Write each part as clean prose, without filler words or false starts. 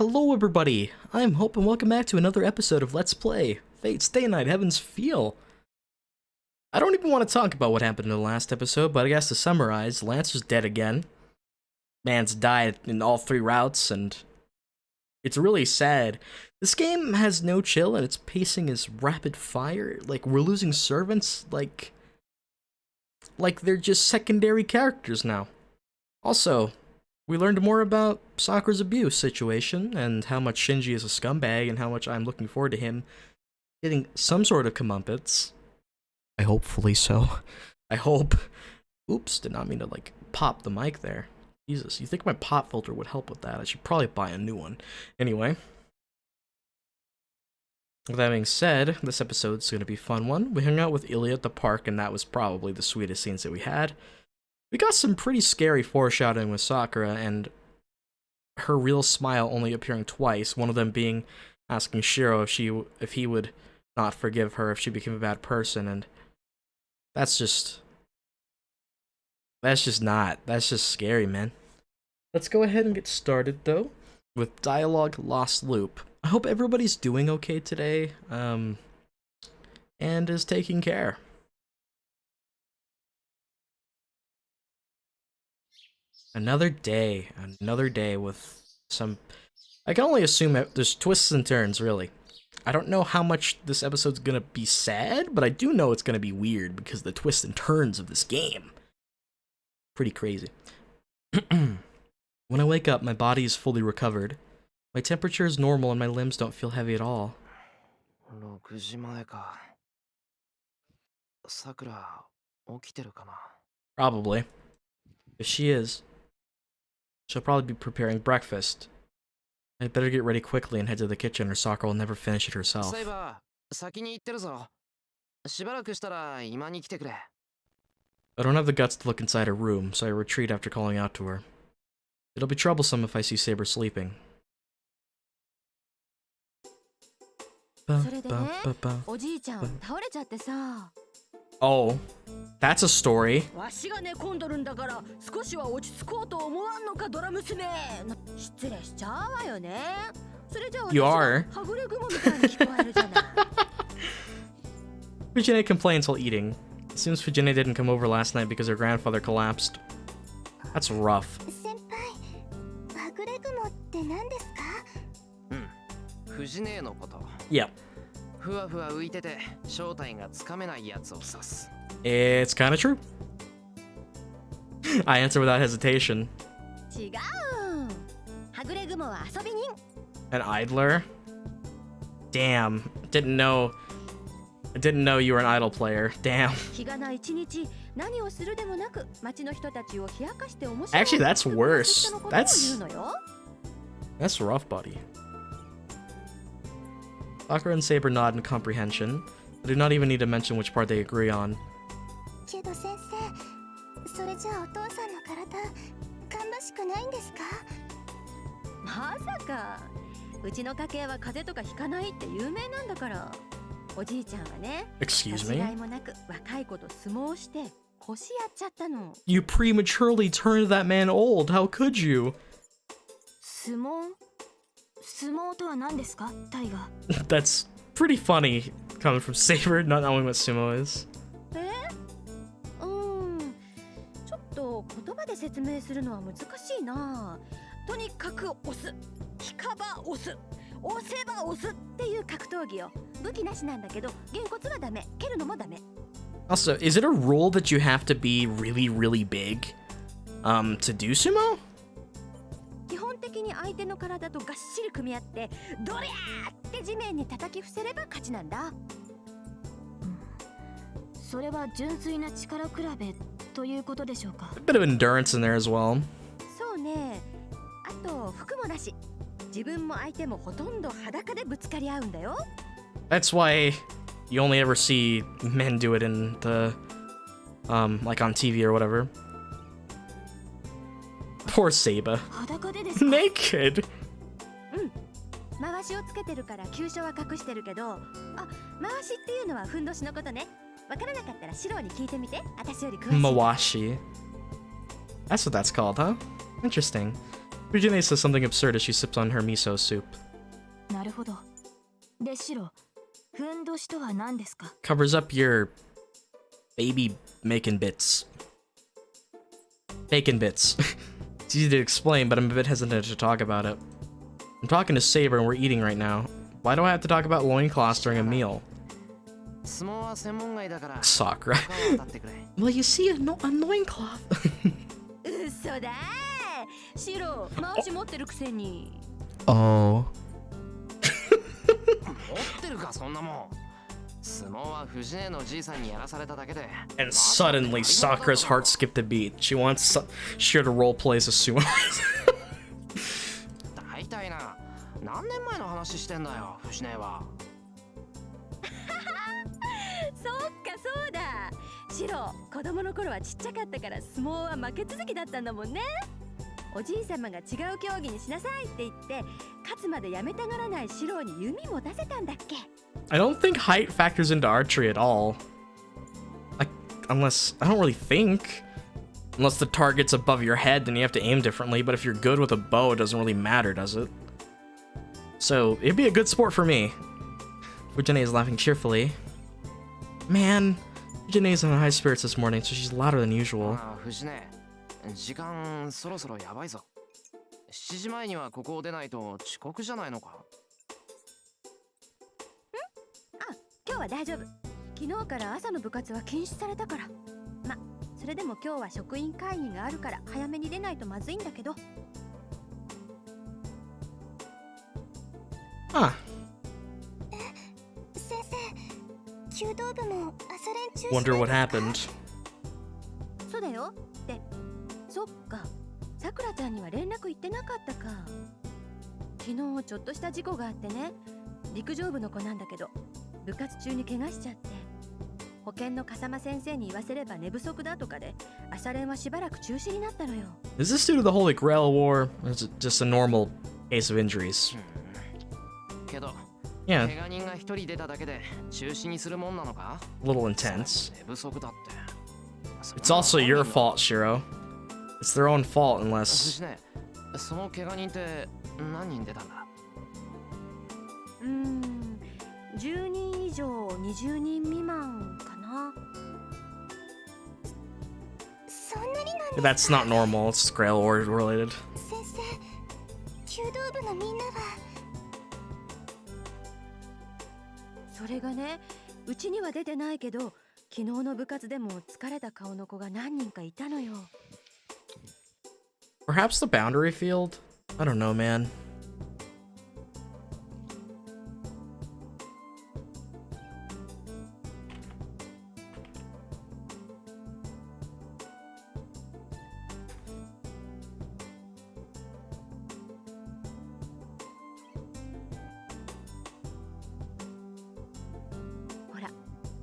Hello everybody, I'm Hope and welcome back to another episode of Let's Play Fate Stay Night Heaven's Feel. I don't even want to talk about what happened in the last episode, but I guess to summarize, Lancer's dead again. Man's died in all 3 routes, and it's really sad. This game has no chill, and its pacing is rapid fire. Like, we're losing servants, like they're just secondary characters now. Also, we learned more about Sakura's abuse situation, and how much Shinji is a scumbag, and how much I'm looking forward to him getting some sort of comeuppance. Hopefully so. I hope. Oops, did not mean to, like, pop the mic there. Jesus, you think my pop filter would help with that? I should probably buy a new one. Anyway. With that being said, this episode's gonna be a fun one. We hung out with Ilya at the park, and that was probably the sweetest scenes that we had. We got some pretty scary foreshadowing with Sakura, and her real smile only appearing twice, one of them being asking Shirou if he would not forgive her if she became a bad person, and that's just scary, man. Let's go ahead and get started, though, with Dialogue Lost Loop. I hope everybody's doing okay today, and is taking care. Another day with some... I can only assume that there's twists and turns, really. I don't know how much this episode's gonna be sad, but I do know it's gonna be weird because the twists and turns of this game. Pretty crazy. When I wake up, my body is fully recovered. My temperature is normal and my limbs don't feel heavy at all. Probably. If she is, she'll probably be preparing breakfast. I'd better get ready quickly and head to the kitchen or Sakura will never finish it herself. I don't have the guts to look inside her room, so I retreat after calling out to her. It'll be troublesome if I see Saber sleeping. Oh, that's a story. You are. Fujine complains while eating. It seems Fujine didn't come over last night because her grandfather collapsed. That's rough. Yep. It's kinda true. I answer without hesitation. An idler? Damn. I didn't know you were an idol player. Damn. Actually, that's worse. That's rough, buddy. Sakura and Saber nod in comprehension. I do not even need to mention which part they agree on. Excuse me? You prematurely turned that man old. How could you? That's pretty funny coming from Saber, not knowing what sumo is. Also, is it a rule that you have to be really, really big to do sumo? A bit of endurance in there as well. That's why you only ever see men do it in the, like on TV or whatever. Poor Saber. Naked. Mawashi. That's what that's called, huh? Interesting. Fujine says something absurd as she sips on her miso soup. なるほど。で、シロ、ふんどしとは何ですか? Covers up your baby making bits. Bacon bits. It's easy to explain, but I'm a bit hesitant to talk about it. I'm talking to Saber and we're eating right now. Why do I have to talk about loincloths during a meal? Sakura. Well, you see, a loincloth. 嘘だー。シロ、マウシ持ってるくせに。Oh. 持ってるかそんなもん。相撲は藤根のじいさんにやらされただけで。And suddenly, Sakura's heart skipped a beat. She wants Shiro to roleplay as a sumo. 大体な、何年前の話してんだよ、藤根は。そっかそうだ。シロ、子供の頃はちっちゃかったから相撲は負け続きだったんだもんね。おじい様が違う競技にしなさいって言って勝つまでやめたがらないシロに弓も出せたんだっけ。 I don't think height factors into archery at all. Unless, I don't really think. Unless the target's above your head, then you have to aim differently, but if you're good with a bow, it doesn't really matter, does it? So, it'd be a good sport for me. Fujine is laughing cheerfully. Man, Fujine is in high spirits this morning, so she's louder than usual. 藤根、時間そろそろやばいぞ。7時前にはここを出ないと遅刻じゃないのか。今日は大丈夫。昨日から朝の部活は禁止されたから。ま、それでも今日は職員会議があるから早めに出ないとまずいんだけど。Huh. 先生、弓道部も朝練中止。 Wonder what happened. そうだよ。で、そっか。さくらちゃんには連絡行ってなかったか。昨日ちょっとした事故があってね。陸上部の子なんだけど。部活中に怪我しちゃって保健の笠間先生に言わせれば寝不足だとかで朝練はしばらく中止になったのよ。 Is this due to the Holy Grail War, or is it just a normal case of injuries? けど、 Yeah, 怪我人が一人出ただけで中止にするもんなのか。 a little intense. 寝不足だって。It's also your fault, Shiro. It's their own fault unless... 藤根、その怪我人って何人出たんだ。10人以上20人未満かな。そんなになんですか。 That's not normal, it's Grail War related. 先生、弓道部のみんなは。それがね、うちには出てないけど昨日の部活でも疲れた顔の子が何人かいたのよ。 Perhaps the boundary field? I don't know, man.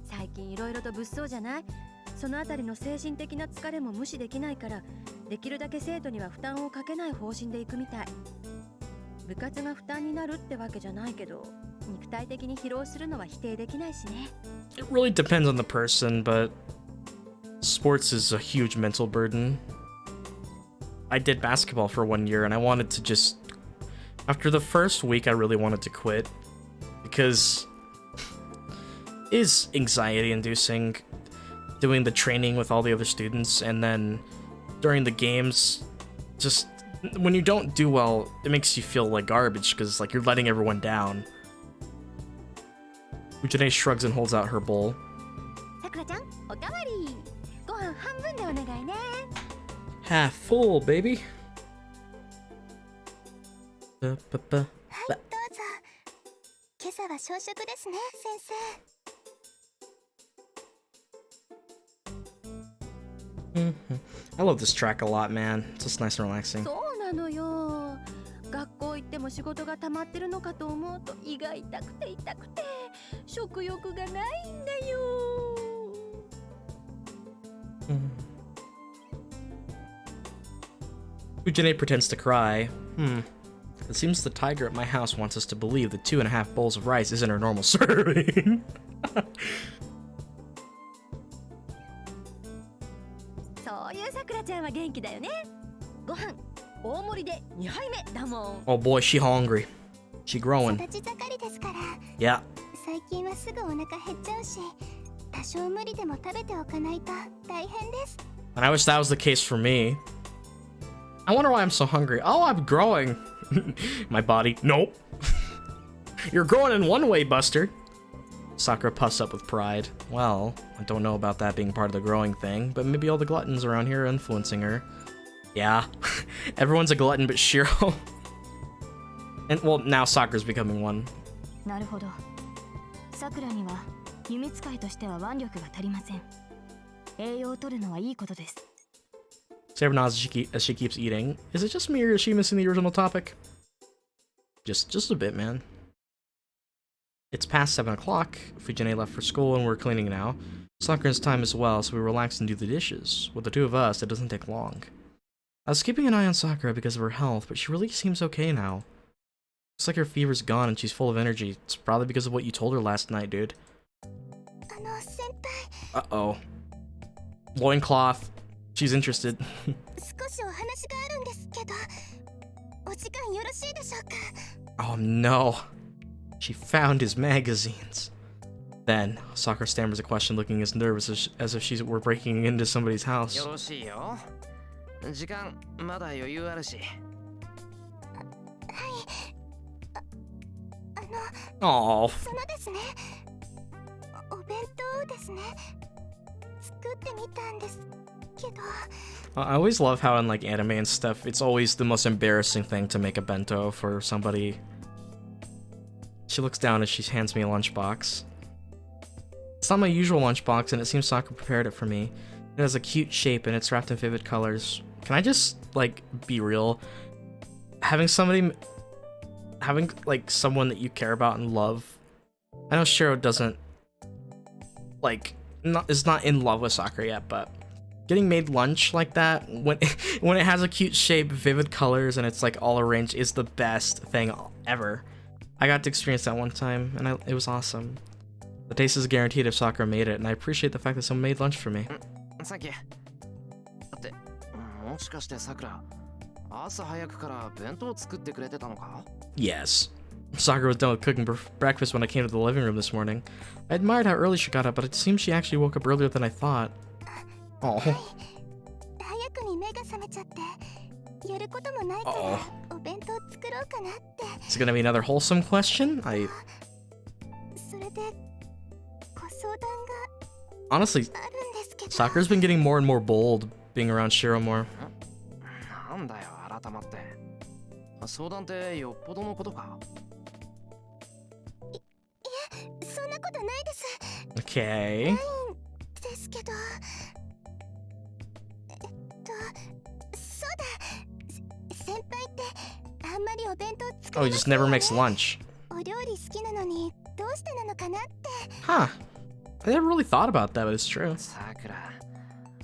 最近いろいろと物騒じゃない？そのあたりの精神的な疲れも無視できないからできるだけ生徒には負担をかけない方針でいくみたい。部活が負担になるってわけじゃないけど肉体的に疲労するのは否定できないしね。 It really depends on the person, but sports is a huge mental burden. I did basketball for 1 year and I wanted to just... After the first week I really wanted to quit because it is anxiety inducing doing the training with all the other students, and then during the games, just when you don't do well, it makes you feel like garbage because like you're letting everyone down. Ujane shrugs and holds out her bowl. Sakura-chan, おかわり。ご飯半分でお願いね。 Half full, baby. はい、どうぞ。今朝は小食ですね、先生。I love this track a lot, man. It's just nice and relaxing. そうなのよ。学校行っても仕事が溜まってるのかと思うと胃が痛くて痛くて食欲がないんだよ。Ujane pretends to cry. It seems the tiger at my house wants us to believe that 2.5 bowls of rice isn't her normal serving. そういうさくらちゃんは元気だよね。ご飯大盛りで2杯目だもん。 Oh boy, she hungry. She growing. 育ち盛りですから。 Yeah. 最近はすぐお腹減っちゃうし、多少無理でも食べておかないと大変です。 And I wish that was the case for me. I wonder why I'm so hungry. Oh, I'm growing. My body. Nope. You're growing in one way, Buster. Sakura puffs up with pride. Well, I don't know about that being part of the growing thing, but maybe all the gluttons around here are influencing her. Yeah, everyone's a glutton but Shirou. And, well, now Sakura's becoming one. なるほど。さくらには弓使いとしては腕力が足りません。栄養を取るのはいいことです。 Sarah nods as she keeps eating. Is it just me or is she missing the original topic? Just a bit, man. It's past 7 o'clock. Fujine left for school and we're cleaning now. Sakura's time as well, so we relax and do the dishes. With the two of us, it doesn't take long. I was keeping an eye on Sakura because of her health, but she really seems okay now. Looks like her fever's gone and she's full of energy. It's probably because of what you told her last night, dude. 先輩。 Uh-oh. Loincloth. She's interested. 少しお話があるんですけど、お時間よろしいでしょうか。 Oh no. She found his magazines. Then, Sakura stammers a question looking as nervous as if she were breaking into somebody's house. よろしいよ。時間まだ余裕あるし。Oh. そのですね、お弁当ですね。作ってみたんですけど。 I always love how in like anime and stuff, it's always the most embarrassing thing to make a bento for somebody. She looks down as she hands me a lunchbox. It's not my usual lunchbox, and it seems Sakura prepared it for me. It has a cute shape and it's wrapped in vivid colors. Can I just like be real? Having like someone that you care about and love. I know Shirou doesn't like is not in love with Sakura yet, but getting made lunch like that when when it has a cute shape, vivid colors, and it's like all arranged is the best thing ever. I got to experience that one time, and it was awesome. The taste is guaranteed if Sakura made it, and I appreciate the fact that someone made lunch for me. サンキュー。って、もしかしてさくら、朝早くから弁当作ってくれてたのか? Yes. Sakura was done with cooking breakfast when I came to the living room this morning. I admired how early she got up, but it seems she actually woke up earlier than I thought. Oh. 早くに目が覚めちゃって、やることもないからお弁当作ろうかなって。 Is it gonna be another wholesome question? それでご相談 Honestly, があるんですけど。 Sakura's been getting more and more bold being around Shirou more. なんだよ、改まって。相談ってよっぽどのことか? いえ、そんなことないです。 Okay. ないんですけど。そうだ。先輩ってあんまりお弁当作 Oh, ら he な just くて never makes lunch. お料理好きなのにどうしてなのかなって。 Huh. I never really thought about that, but it's true. さくら、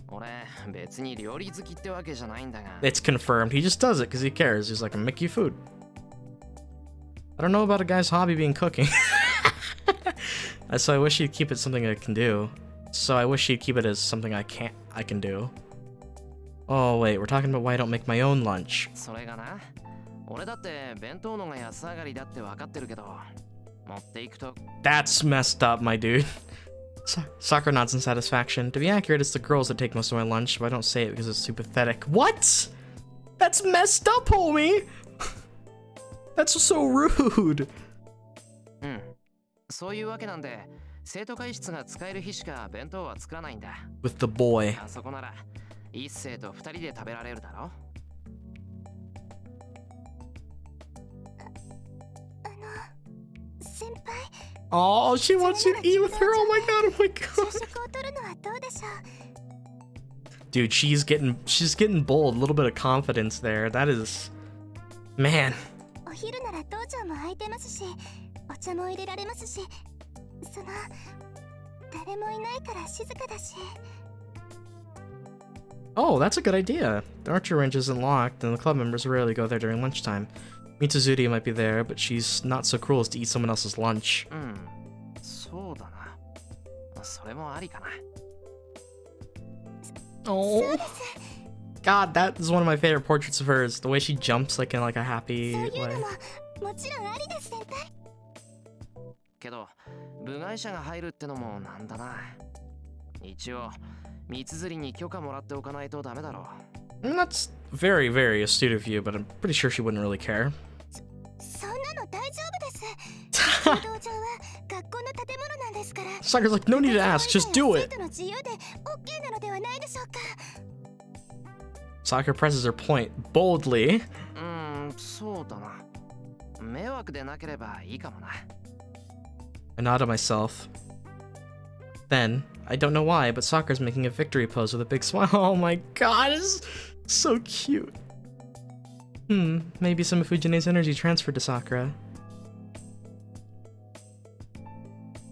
俺別に料理好きってわけじゃないんだが。 It's confirmed. He just does it because he cares. He's like, I'll make you food. I don't know about a guy's hobby being cooking. So I wish he'd keep it something I can do. So I wish he'd keep it as something I can do. Oh wait, we're talking about why I don't make my own lunch. それがな、俺だって弁当のが安上がりだって分かってるけど、持っていくと。 That's messed up, my dude. Sakura nods in satisfaction. To be accurate, it's the girls that take most of my lunch, but I don't say it because it's too pathetic. What? That's messed up, homie! That's so rude! うん。そういうわけなんで、生徒会室が使える日しか弁当は作らないんだ。 With the boy. あそこなら、一星と二人で食べられるだろ? Oh, she wants you to eat with her. Oh my god, oh my god. Dude, she's getting bold. A little bit of confidence there. That is, man. お昼なら道場も空いてますし、お茶も入れられますし、その誰もいないから静かだし。 Oh, that's a good idea. The archery range isn't locked, and the club members rarely go there during lunchtime. Mitsuzuri might be there, but she's not so cruel as to eat someone else's lunch. うん、そうだな。それもありかな。 Oh. そうです。God, that is one of my favorite portraits of hers. The way she jumps like in like a happy そういうの way. ももちろんありです先輩。けど部外者が入るってのもなんだな。一応道連れに許可もらっておかないとダメだろう。 I mean, that's very, very astute of you, but I'm pretty sure she wouldn't really care. そんなの大丈夫です。運動場は学校の建物なんですから。 Sakura's like, no need to ask, just do 生 it. 徒の自由で OK なのではないでしょうか。 Sakura presses her point boldly. そうだな。迷惑でなければいいかもな。 I nod to myself. Then, I don't know why, but Sakura's making a victory pose with a big smile. Oh my god, it's so cute. Maybe some of Fujine's energy transferred to Sakura.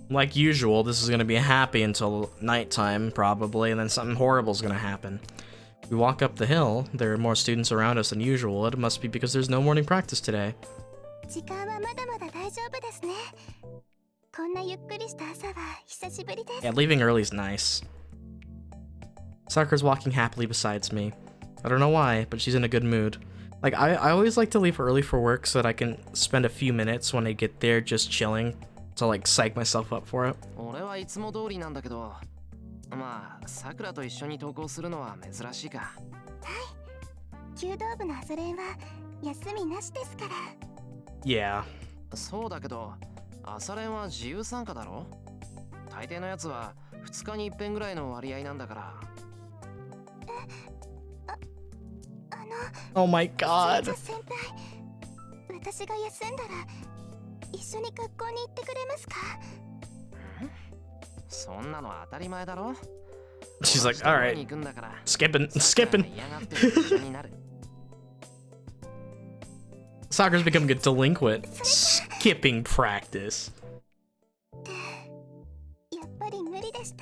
Like usual, this is gonna be happy until nighttime, probably, and then something horrible is gonna happen. We walk up the hill, there are more students around us than usual. It must be because there's no morning practice today. 時間はまだまだ大丈夫ですね。こんなゆっくりした朝は久しぶりです。 Yeah, leaving early is nice. Sakura's walking happily besides me. I don't know why, but she's in a good mood. Like, I always like to leave early for work so that I can spend a few minutes when I get there just chilling to, like, psych myself up for it. 俺はいつも通りなんだけど、まあさくらと一緒に登校するのは珍しいか。弓道部の朝練は休みなしですから。 Yeah. そうだけど朝練は自由参加だろ。大抵のやつは2日に一遍ぐらいの割合なんだから。 Oh my じゃ god. あ先輩、私が休んだら一緒に学校に行ってくれますか？そんなの当たり前だろ。 She's like, alright, 行くんだから。 skipping. 嫌がっても一緒になる。 Sakura's becoming a delinquent. Skipping practice. やっぱり無理でし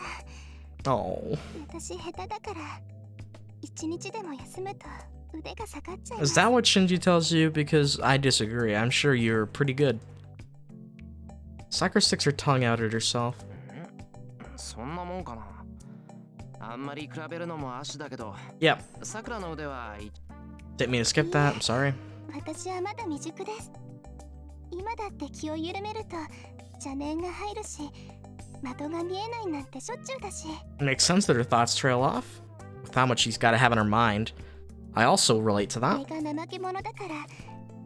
た。 Oh. 私下手だから一日でも休むと腕が下がっちゃいま Is す。 that what Shinji tells you? Because I disagree. I'm sure you're pretty good. Sakura sticks her tongue out at herself. そんなもんかな。あんまり比べるのも足だけど。 Yep. さくらの腕は Didn't mean to skip that. I'm sorry. 私はまだ未熟です。今だって気を緩めると邪念が入るし、的が見えないなんてしょっちゅうだし。 It makes sense that her thoughts trail off. With how much she's got to have in her mind. I also relate to こ that. れが怠け者だから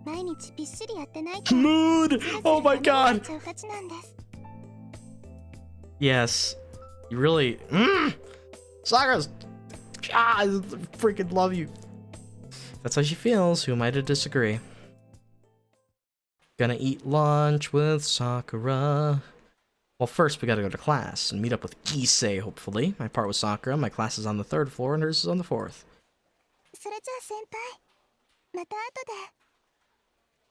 毎日びっしりやってないと Mood! Oh my ずるずるダメになっ god! ちゃうたちなんです。 Yes. You really... Sakura's... I freaking love you. That's how she feels. Who am I to disagree? Gonna eat lunch with Sakura. Well, first we gotta go to class and meet up with Issei, hopefully. My part with Sakura, my class is on the 3rd floor and hers is on the 4th. それじゃあ先輩、また後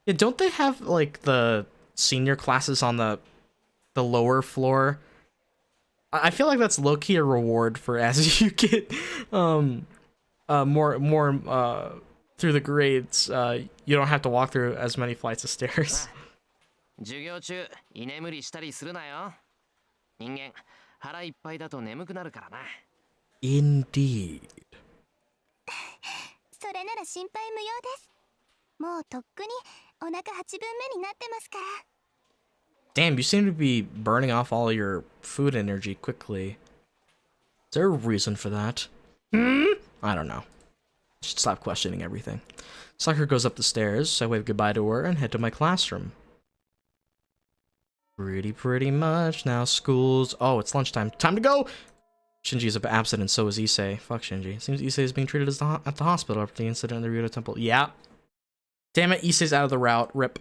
で。 Yeah, don't they have, like, the senior classes on the lower floor? I feel like that's low-key a reward for as you get, more, through the grades, you don't have to walk through as many flights of stairs. 授業中居眠りしたりするなよ。人間腹いっぱいだと眠くなるからな。 Indeed. それなら心配無用です。もうとっくにお腹8分目になってますから。 Damn, you seem to be burning off all your food energy quickly. Is there a reason for that? I don't know. Should stop questioning everything. Sakura goes up the stairs, I wave goodbye to her and head to my classroom. Pretty much. Now school's... Oh, it's lunchtime. Time to go! Shinji is absent and so is Issei. Fuck Shinji. Seems Issei is being treated as at the hospital after the incident in the Ryudo Temple. Yeah. Damn it, Issei's out of the route. Rip.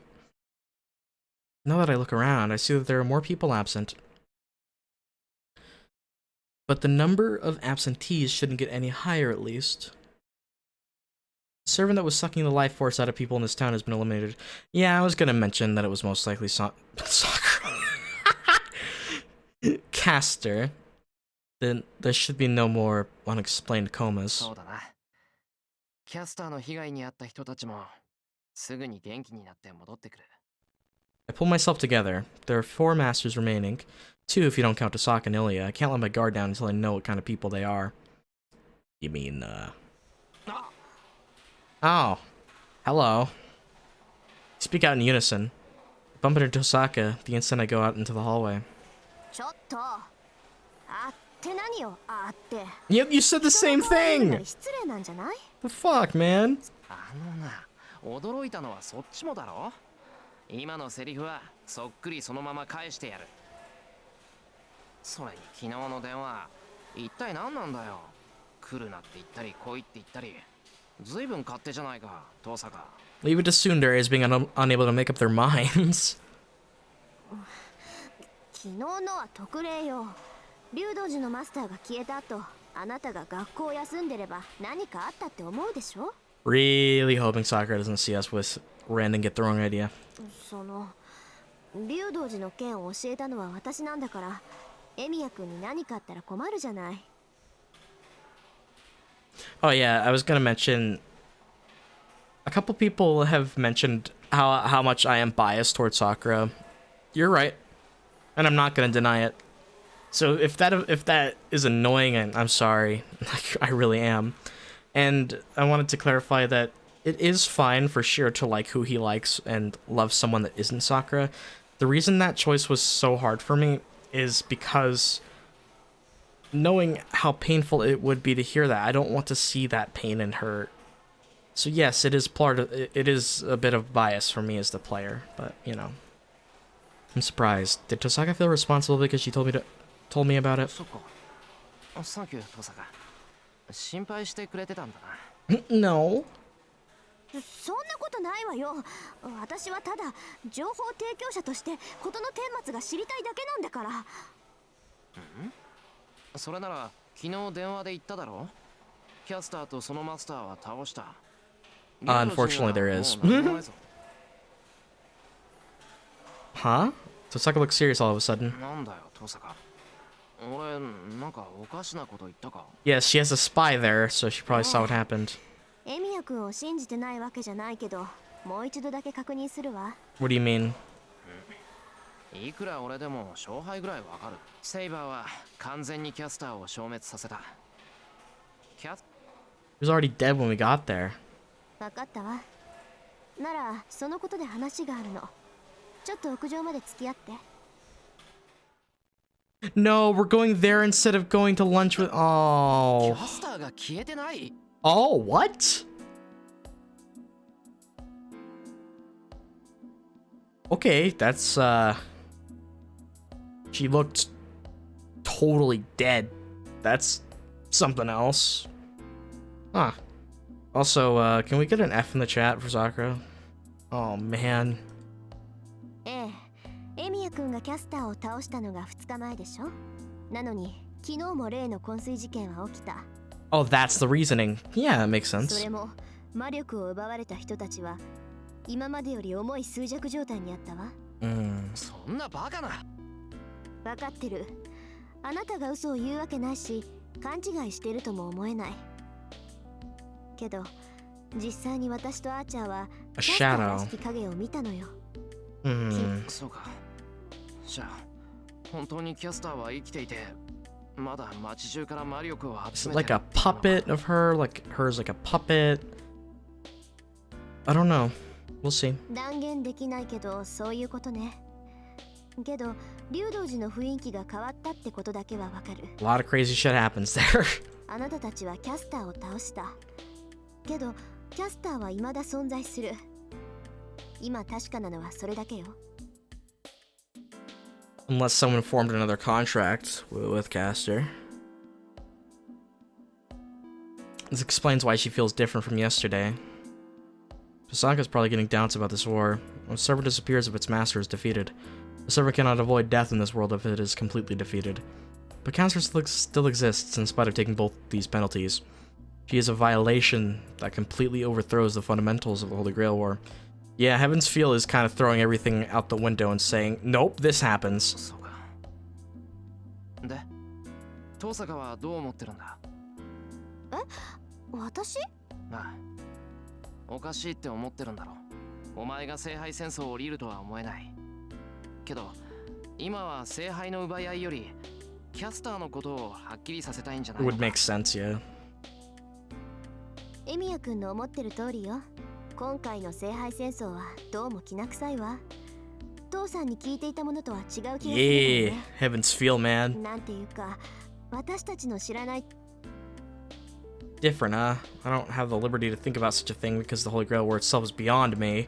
Now that I look around, I see that there are more people absent. But the number of absentees shouldn't get any higher, at least. The servant that was sucking the life force out of people in this town has been eliminated. Yeah, I was gonna mention that it was most likely Sakura. Caster. Then there should be no more unexplained comas. そうだな。キャスターの被害に遭った人たちもすぐに元気になって戻ってくる。 I pull myself together. There are 4 masters remaining. 2 if you don't count Tasaka and Ilya. I can't let my guard down until I know what kind of people they are. You mean, あ、Oh, hello. Speak out in unison. Bump into Tosaka the instant I go out into the hallway. ちょっとあって何よあって Yep, you said the same 人の顔を見るな thing! り失礼なんじゃない The fuck, man? あのな、驚いたのはそっちもだろ。今のセリフはそっくりそのまま返してやる。それに昨日の電話、一体何なんだよ。来るなって言ったり来いって言ったり、ずいぶん勝手じゃないか、父さんが。Leave it to tsundere as being unable to make up their minds. 昨日のは特例よ。竜道寺のマスターが消えた後、あなたが学校を休んでれば何かあったって思うでしょ。 Really hoping Sakura doesn't see us with Rand and get the wrong idea. その竜道寺の件を教えたのは私なんだから、エミヤ君に何かあったら困るじゃない。 Oh yeah, I was gonna mention a couple people have mentioned how much I am biased towards Sakura. You're right, and I'm not gonna deny it. So if that is annoying, I'm sorry. Like, I really am. And I wanted to clarify that it is fine for Shiro to like who he likes and love someone that isn't Sakura. The reason that choice was so hard for me is because knowing how painful it would be to hear that, I don't want to see that pain and hurt. So yes, it is it is a bit of bias for me as the player, but you know, I'm surprised. Did Tosaka feel responsible because she told me about it? そっか。サンキュー、父さんが。心配してくれてたんだな。No. そんなことないわよ。私はただ情報提供者として事の顛末が知りたいだけなんだから。それなら昨日電話で言っただろ。キャスターとそのマスターは倒した。Unfortunately, there is. Huh? Tosaka looks serious all of a sudden. なんだよ、父さんが。俺、なんかおかしなこと言ったか。 Yes, she has a spy there, so she probably saw what happened. エミヤ君を信じてないわけじゃないけど、もう一度だけ確認するわ。 What do you mean? いくら俺でも勝敗ぐらいわかる。セイバーは完全にキャスターを消滅させた。He was already dead when we got there. 分かったわ。ならそのことで話があるの。ちょっと屋上まで付き合って。 No, we're going there instead of going to lunch with. キ Oh. ャスターが消えてない。 Oh, what? Okay, that's she looked totally dead. That's something else. Huh. Also, can we get an F in the chat for Sakura? Oh man. ええ、エミヤ君がキャスターを倒したのが2日前でしょ。なのに昨日も例の昏睡事件は起きた。 Oh, that's the reasoning. Yeah, that makes そ sense. れも魔力を奪われた人たちは今までより重い衰弱状態にあったわ。そんなバカな。分かってる。あなたが嘘を言うわけないし、勘違いしてるとも思えない。けど実際に私とアーチャーは A キャスター shadow. らしき影を見たのよ。そうか。じゃあ本当にキャスターは生きていて、まだ街中から魔力を Is 集 it め like て a る。 puppet of her? Like hers like a puppet? I don't know. We'll see. 断言できないけどそういうことね。けど竜道寺の雰囲気が変わったってことだけはわかる。 A lot of crazy shit happens there. あなたたちはキャスターを倒した。けどキャスターは未だ存在する。今確かなのはそれだけよ。 Unless someone formed another contract with Caster. This explains why she feels different from yesterday. Tosaka's probably getting doubts about this war. When a servant disappears if its master is defeated. A servant cannot avoid death in this world if it is completely defeated. But Caster still exists in spite of taking both these penalties. She is a violation that completely overthrows the fundamentals of the Holy Grail War. Yeah, Heaven's Feel is kind of throwing everything out the window and saying, nope, this happens. そうか。で、父さんはどう思ってるんだ。私？ああ、おかしいって思ってるんだろう。お前が聖杯戦争を降りるとは思えない。けど、今は聖杯の奪い合いより、キャスターのことをはっきりさせたいんじゃない It の would か。 make sense, yeah. エミヤ君の思ってる通りよ。今回の聖杯戦争はどうもきな臭いわ。父さんに聞いていたものとは違う気がする Yeah, ね。 Heaven's Feel, man. なんていうか、私たちの知らない Different, huh? I don't have the liberty to think about such a thing because the Holy Grail War itself is beyond me.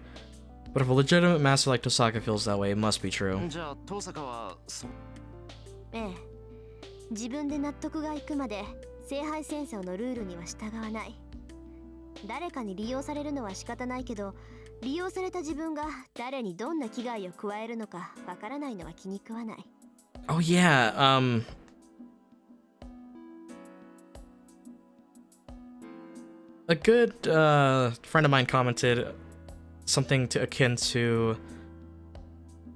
But if a legitimate master like Tosaka feels that way, it must be true. じゃあ遠坂はええ、自分で納得がいくまで聖杯戦争のルールには従わない。誰かに利用されるのは仕方ないけど、利用された自分が誰にどんな危害を加えるのかわからないのは気に食わない。 Oh yeah, a good friend of mine commented something akin to,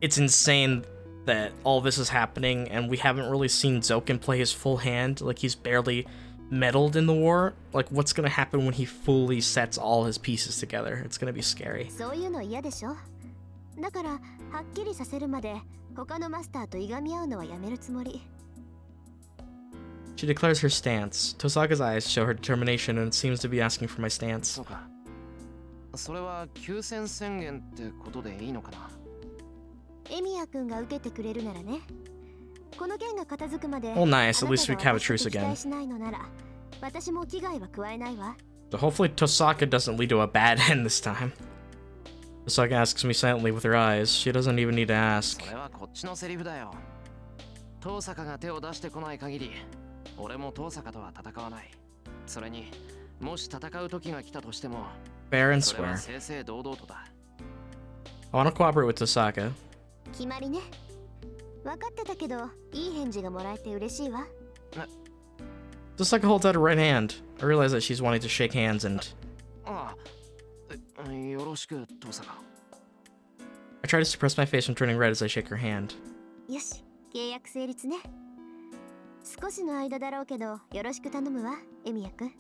it's insane that all this is happening and we haven't really seen Zouken play his full hand. Like, he's barely meddled in the war. Like, what's gonna happen when he fully sets all his pieces together? It's gonna be scary. そういうの嫌でしょ。だからはっきりさせるまで他のマスターといがみ合うのはやめるつもり。 She declares her stance. Tosaka's eyes show her determination and it seems to be asking for my そ stance. うか。それは休戦宣言ってことでいいのかな。エミヤ君が受けてくれるならね。この件が片付くまで Well, nice. At least we can have a あなたが truce 私と期 again. 待しないのなら、私も危害は加えないわ。 So hopefully Tosaka doesn't lead to a bad end this time. Tosaka asks me silently with her eyes. She doesn't even need to ask. それはこっちのセリフだよ。遠坂が手を出してこない限り、俺も遠坂とは戦わない。それに、もし戦う時が来たとしても、 Fair and それは square. 正々堂々とだ。I want to cooperate with Tosaka. 決まりね。分かってたけど、いい返事がもらえて嬉しいわ。 Tosaka holds out her right hand. I realize that she's wanting to shake hands and ああ、よろしく、遠坂。I try to suppress my face from turning red as I shake her hand. よし、契約成立ね。少しの間だろうけど、よろしく頼むわ、エミヤ君。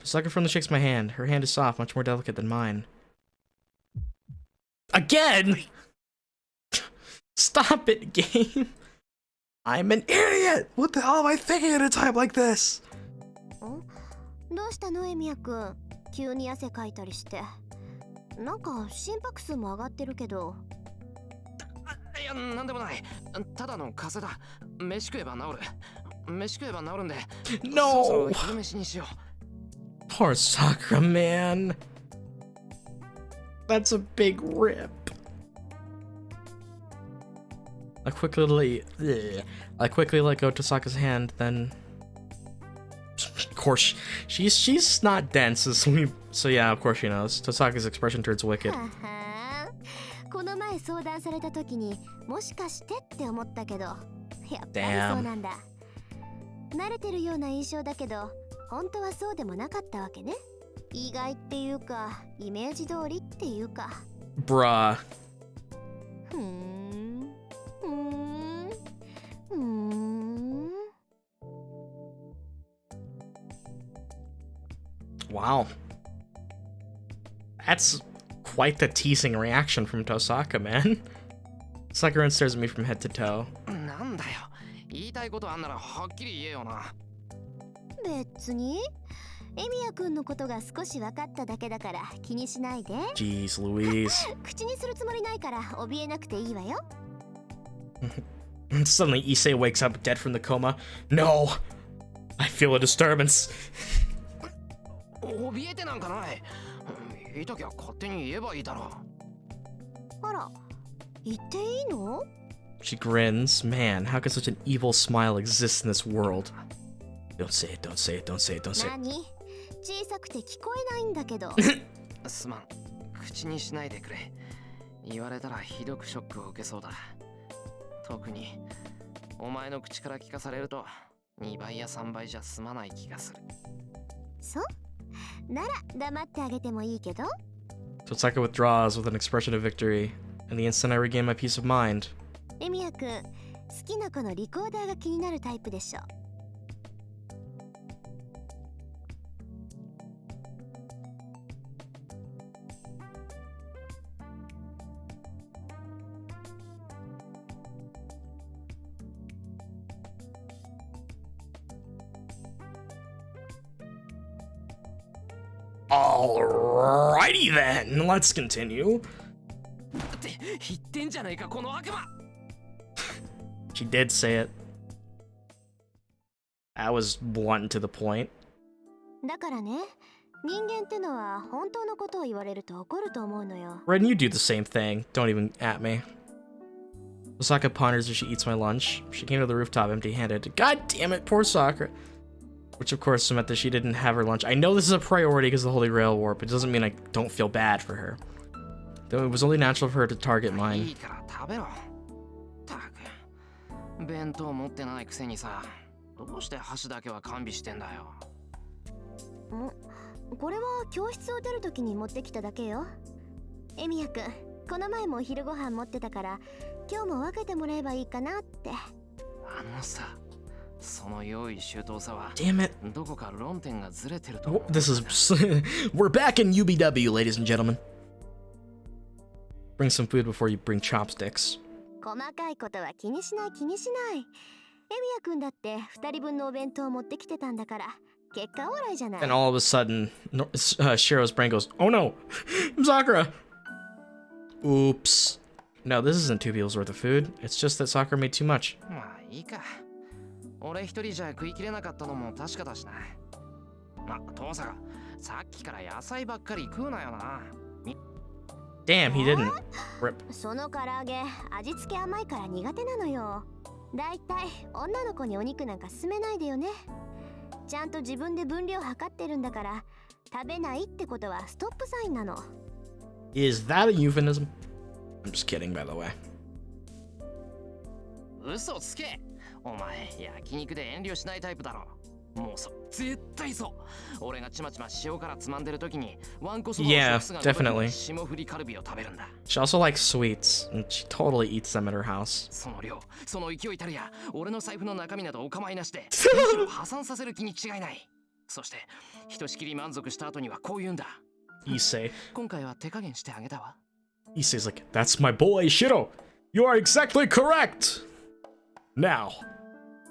Tosaka firmly shakes my hand. Her hand is soft, much more delicate than mine. Again! Stop it, game! I'm an idiot! What the hell am I thinking at a time like this? どうしたの、エミヤ君。急に汗かいたりして。なんか心拍数も上がってるけど。いや、なんでもない。ただの風邪だ。飯食えば治る。飯食えば治るんで。そろそろ No! 昼飯にしよ Poor Sakura, man. That's a big rip. I quickly let go Tosaka's hand, then of course she's not dense as we so yeah, of course she knows. Tosaka's expression turns wicked. ははこの前相談された時にもしかしてって思ったけど、やっぱりそうなんだ。慣れてるような印象だけど、本当はそうでもなかったわけね。意外っていうか、イメージ通りっていうか。 Bruh. ふーん、ふーん、ふーん。 Wow. That's quite the teasing reaction from Tosaka, man. Sakura stares at me from head to toe. う。なんだよ。言いたいことあんならはっきり言えよな。別にエミヤ君のことが少し分かっただけだから気にしないで。 Jeez Louise. 口にするつもりないから怯えなくていいわよ。 Suddenly Issei wakes up dead from the coma. No! I feel a disturbance. 怯えてなんかない。言いたきゃ勝手に言えばいいだろう。あら、言っていいの？ She grins. Man, how could such an evil smile exist in this world? Don't say it, don't say it, don't say it, don't say it. 何？小さくて聞こえないんだけど。すまん。口にしないでくれ。言われたらひどくショックを受けそうだ。特にお前の口から聞かされると2倍や3倍じゃ済まない気がする。そう？なら黙ってあげてもいいけど。 Tosaka withdraws with an expression of victory, and the instant I regain my peace of mind. エミヤ君、好きな子のリコーダーが気になるタイプでしょ。Alrighty then, let's continue. って言ってんじゃねえかこの悪魔。 She did say it. That was blunt to the point. だからね、人間ってのは本当のことを言われると怒ると思うのよ。Ren, you do the same thing. Don't even at me. Osaka ponders as she eats my lunch. She came to the rooftop empty-handed. God damn it, poor Sakura. Which of course meant that she didn't have her lunch. I know this is a priority because of the Holy Grail War, but it doesn't mean I don't feel bad for her. Though it was only natural for her to target い mine. いから食べろ。たく、弁当持ってないくせにさ、どうして箸だけは完備してんだよ。これは教室を出るときに持ってきただけよ。エミヤくん、この前もお昼ご飯持ってたから、今日も分けてもらえばいいかなって。あのさ、その用意周到さは、 Damn it. どこか論点がずれてると Oh, 思う。 this is... We're back in UBW, ladies and gentlemen. Bring some food before you bring chopsticks. 細かいことは気にしない気にしない。エミヤくんだって2人分のお弁当を持ってきてたんだから、結果オーライじゃない。 And all of a sudden, Shiro's brain goes, oh no, Sakura! Oops. No, this isn't 2 people's worth of food. It's just that Sakura made too much. まあいいか。俺一人じゃ食い切れなかったのも確かだしな。ま、父さん、さっきから野菜ばっかり食うなよな。 Damn, he didn't. Rip. その唐揚げ、味付け甘いから苦手なのよ。だいたい女の子にお肉なんか勧めないでよね。ちゃんと自分で分量測ってるんだから、食べないってことはストップサインなの。 Is that a euphemism? I'm just kidding, by the way. 嘘つけ。お前焼肉で遠慮しないタイプだろ。もう絶対そう。俺がちまちま塩辛つまんでる時にワンコそばを Yeah, 食すがごとに definitely. 霜降りカルビを食べるんだ。 She also likes sweets, and she totally eats them at her house. その量、その勢いたるや、俺の財布の中身などお構いなしで、むしろ破産させる気に違いない。そして、ひとしきり満足した後にはこう言うんだ。 Issei. 今回は手加減してあげたわ。 Issei's like, that's my boy, Shiro! You are exactly correct! Now,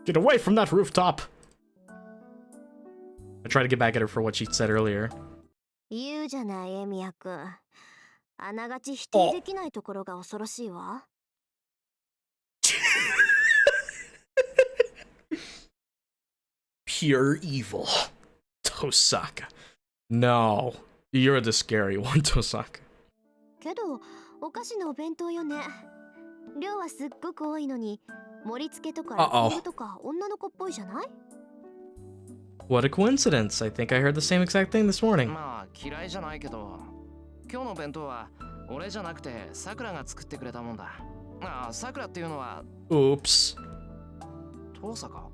get away from that rooftop! I try to get back at her for what she said earlier. 言うじゃないエミヤくん。あながち否定できないところが恐ろしいわ。Pure evil. Tosaka. No. You're the scary one, Tosaka. けど、お菓子のお弁当よね。量はすっごく多いのに、盛り付けとかラッピングとか女の子っぽいじゃない？ What a coincidence. I think I heard the same exact thing this morning. まあ嫌いじゃないけど、今日の弁当は俺じゃなくてさくらが作ってくれたもんだ。ああ、さくらっていうのは Oops. 遠さか。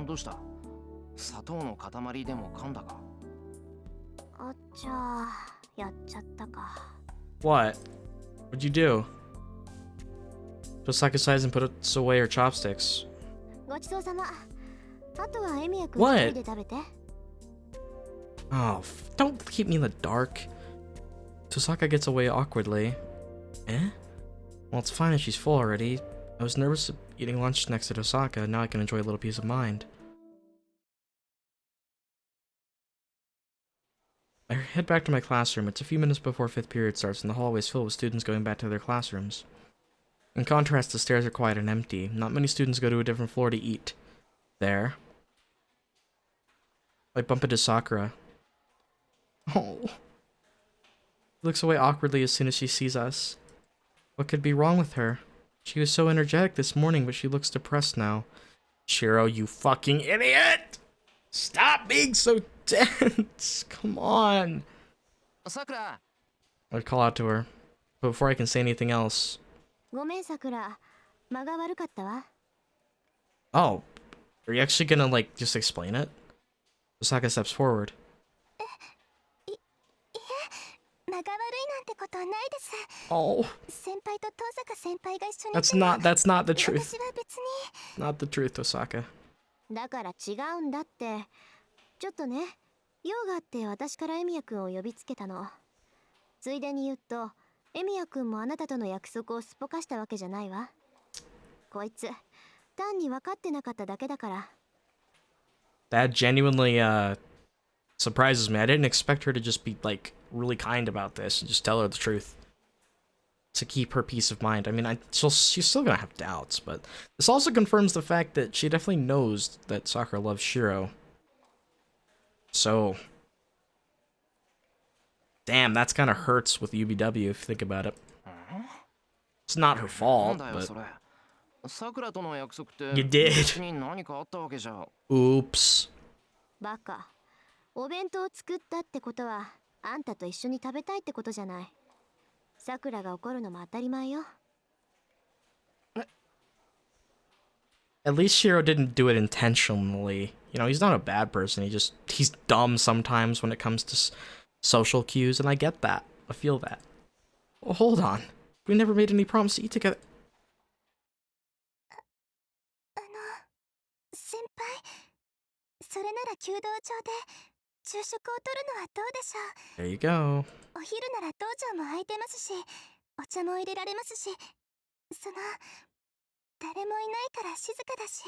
どうした？砂糖の塊でも噛んだか。あっちゃー、やっちゃったか。What? What'd you do? Tosaka sighs and puts away her chopsticks. ごちそうさま。あとはエミヤくん What? 一人で食べて。Oh, don't keep me in the dark. Tosaka gets away awkwardly. Eh? Well, it's fine if she's full already. I was nervous eating lunch next to Tosaka. Now I can enjoy a little peace of mind. I head back to my classroom. It's a few minutes before 5th period starts, and the hallway is filled with students going back to their classrooms. In contrast, the stairs are quiet and empty. Not many students go to a different floor to eat. There. I bump into Sakura. Oh. She looks away awkwardly as soon as she sees us. What could be wrong with her? She was so energetic this morning, but she looks depressed now. Shiro, you fucking idiot! Stop being so tense! Come on! さくら。 I'd call out to her, but before I can say anything else... ごめんさくら、間が悪かったわ。 Oh, are you actually gonna, like, just explain it? Osaka steps forward. 間が悪いなんてことはないです。 Oh, 先輩と遠坂先輩が一緒に that's not the truth. 私は別に Not the truth, Osaka. だから違うんだって。ちょっとね、用があって私からエミヤくんを呼びつけたの。ついでに言うと、エミヤくんもあなたとの約束をすっぽかしたわけじゃないわ。こいつ、単に分かってなかっただけだから。That genuinely, surprises me. I didn't expect her to just be, like, really kind about this and just tell her the truth. To keep her peace of mind. I mean, she's still gonna have doubts, but this also confirms the fact that she definitely knows that Sakura loves Shiro. So, damn, that's kind of hurts with UBW if you think about it. It's not her fault, but you did. Oops. バカ。お弁当を作ったってことは、あんたと一緒に食べたいってことじゃない。さくらが怒るのも当たり前よ。At least Shiro didn't do it intentionally. You know, he's not a bad person. He's dumb sometimes when it comes to social cues, and I get that. I feel that. Well, hold on. We never made any promise to eat together. 先輩、それなら弓道場で昼食をとるのはどうでしょう。 There you go. お昼なら道場も空いてますし、お茶も入れられますし、誰もいないから静かだし。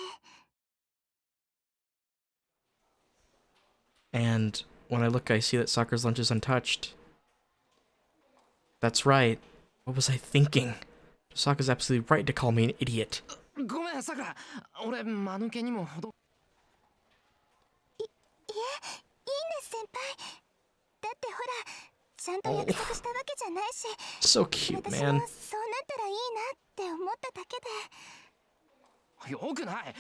And when I look, I see that Sakura's lunch is untouched. That's right. What was I thinking? Sokka's absolutely right to call me an idiot. ごめん、さくら。俺、間抜けにもほど。いえ、いいんです先輩。だってほら、ちゃんと約束したわけじゃないし。 So cute, 私 man. もそうなったらいいなって思っただけで。よくない。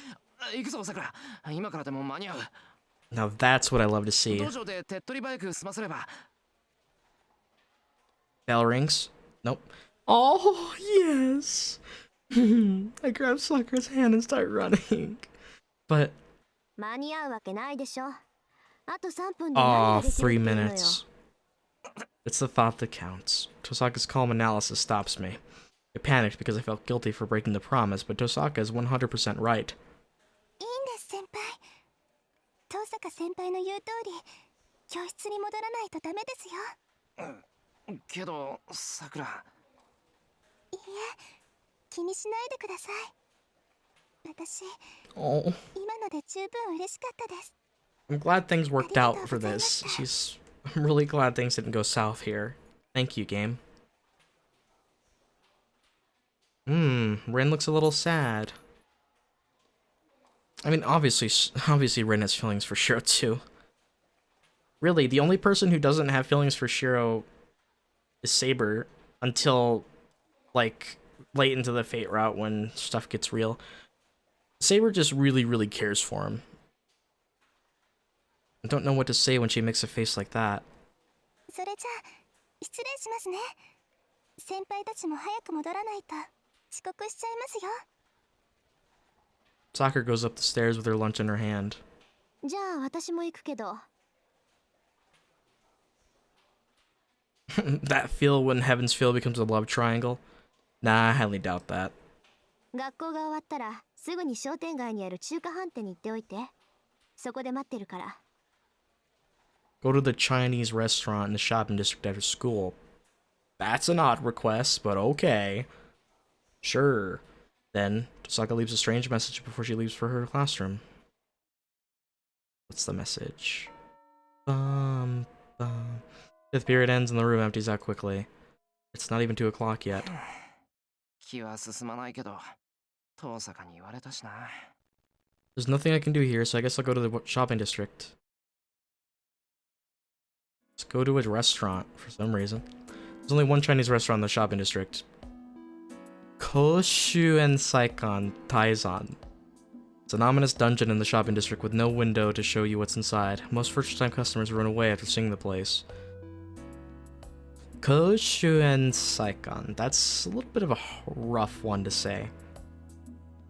行くぞ、さくら。今からでも間に合う。 Now that's what I love to see. 道場で手っ取り早く済ませれば。 Bell rings. Nope. Oh, yes. I grab Sakura's hand and start running. But, 間に合うわけないでしょ。あと3分で何ができるっていうのよ。 3 minutes. It's the thought that counts. Tosaka's calm analysis stops me. I panicked because I felt guilty for breaking the promise, but Tosaka is 100% right. いいんです先輩。遠坂先輩の言う通り、教室に戻らないとダメですよ。けど、さくら。いいえ、気にしないでください。私、 Oh, 今ので十分嬉しかったです。 I'm glad things worked out for this. I'm really glad things didn't go south here. Thank you, game. Rin looks a little sad. I mean, obviously Rin has feelings for Shiro too. Really, the only person who doesn't have feelings for Shiro is Saber until, like, late into the Fate route when stuff gets real. Saber just really, really cares for him. I don't know what to say when she makes a face like that. それじゃあ、失礼しますね。先輩たちも早く戻らないと遅刻しちゃいますよ。 Sakura goes up the stairs with her lunch in her hand. じゃあ私も行くけど。That feel when Heaven's Feel becomes a love triangle? Nah, I highly doubt that. 学校が終わったらすぐに商店街にある中華飯店に行っておいて。そこで待ってるから。 Go to the Chinese restaurant in the shopping district after school. That's an odd request, but okay. Sure. Then, Tosaka leaves a strange message before she leaves for her classroom. What's the message? Bum, bum. Fifth period ends and the room empties out quickly. It's not even 2 o'clock yet. 気は進まないけど、遠坂に言われたしな。 There's nothing I can do here, so I guess I'll go to the shopping district. Let's go to a restaurant for some reason. There's only one Chinese restaurant in the shopping district. Koshuen Saikan Taizan. It's an ominous dungeon in the shopping district with no window to show you what's inside. Most first-time customers run away after seeing the place. Koshuen Saikan. That's a little bit of a rough one to say.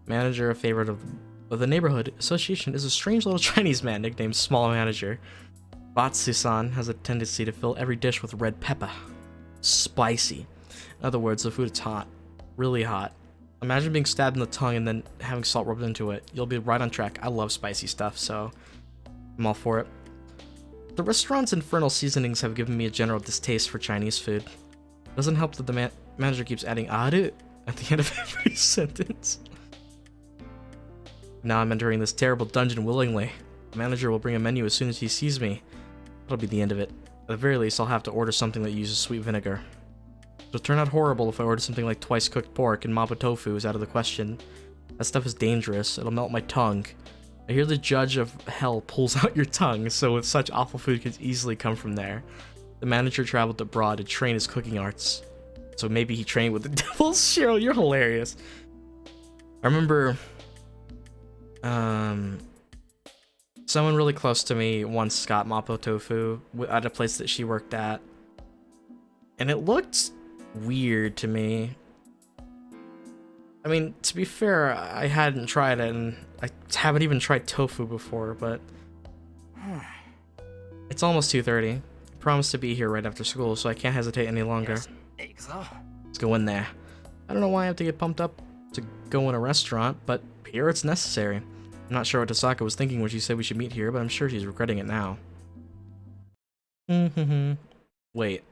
Manager, a favorite of the neighborhood association, is a strange little Chinese man nicknamed Small Manager. Batsu-san has a tendency to fill every dish with red pepper. Spicy. In other words, the food is hot. Really hot. Imagine being stabbed in the tongue and then having salt rubbed into it. You'll be right on track. I love spicy stuff, so I'm all for it. The restaurant's infernal seasonings have given me a general distaste for Chinese food. It doesn't help that the manager keeps adding aru at the end of every sentence. Now I'm entering this terrible dungeon willingly. The manager will bring a menu as soon as he sees me. That'll be the end of it. At the very least, I'll have to order something that uses sweet vinegar. It'll turn out horrible if I order something like twice cooked pork and Mapo Tofu is out of the question. That stuff is dangerous. It'll melt my tongue. I hear the judge of hell pulls out your tongue, so with such awful food could easily come from there. The manager traveled abroad to train his cooking arts. So maybe he trained with the devils? Shirou, you're hilarious. I remember... someone really close to me once got Mapo Tofu at a place that she worked at. And it looked weird to me. I mean, to be fair, I hadn't tried it, and I haven't even tried tofu before, but... It's almost 2:30. I promised to be here right after school, so I can't hesitate any longer. Let's go in there. I don't know why I have to get pumped up to go in a restaurant, but here it's necessary. I'm not sure what Tasaka was thinking when she said we should meet here, but I'm sure she's regretting it now. Wait.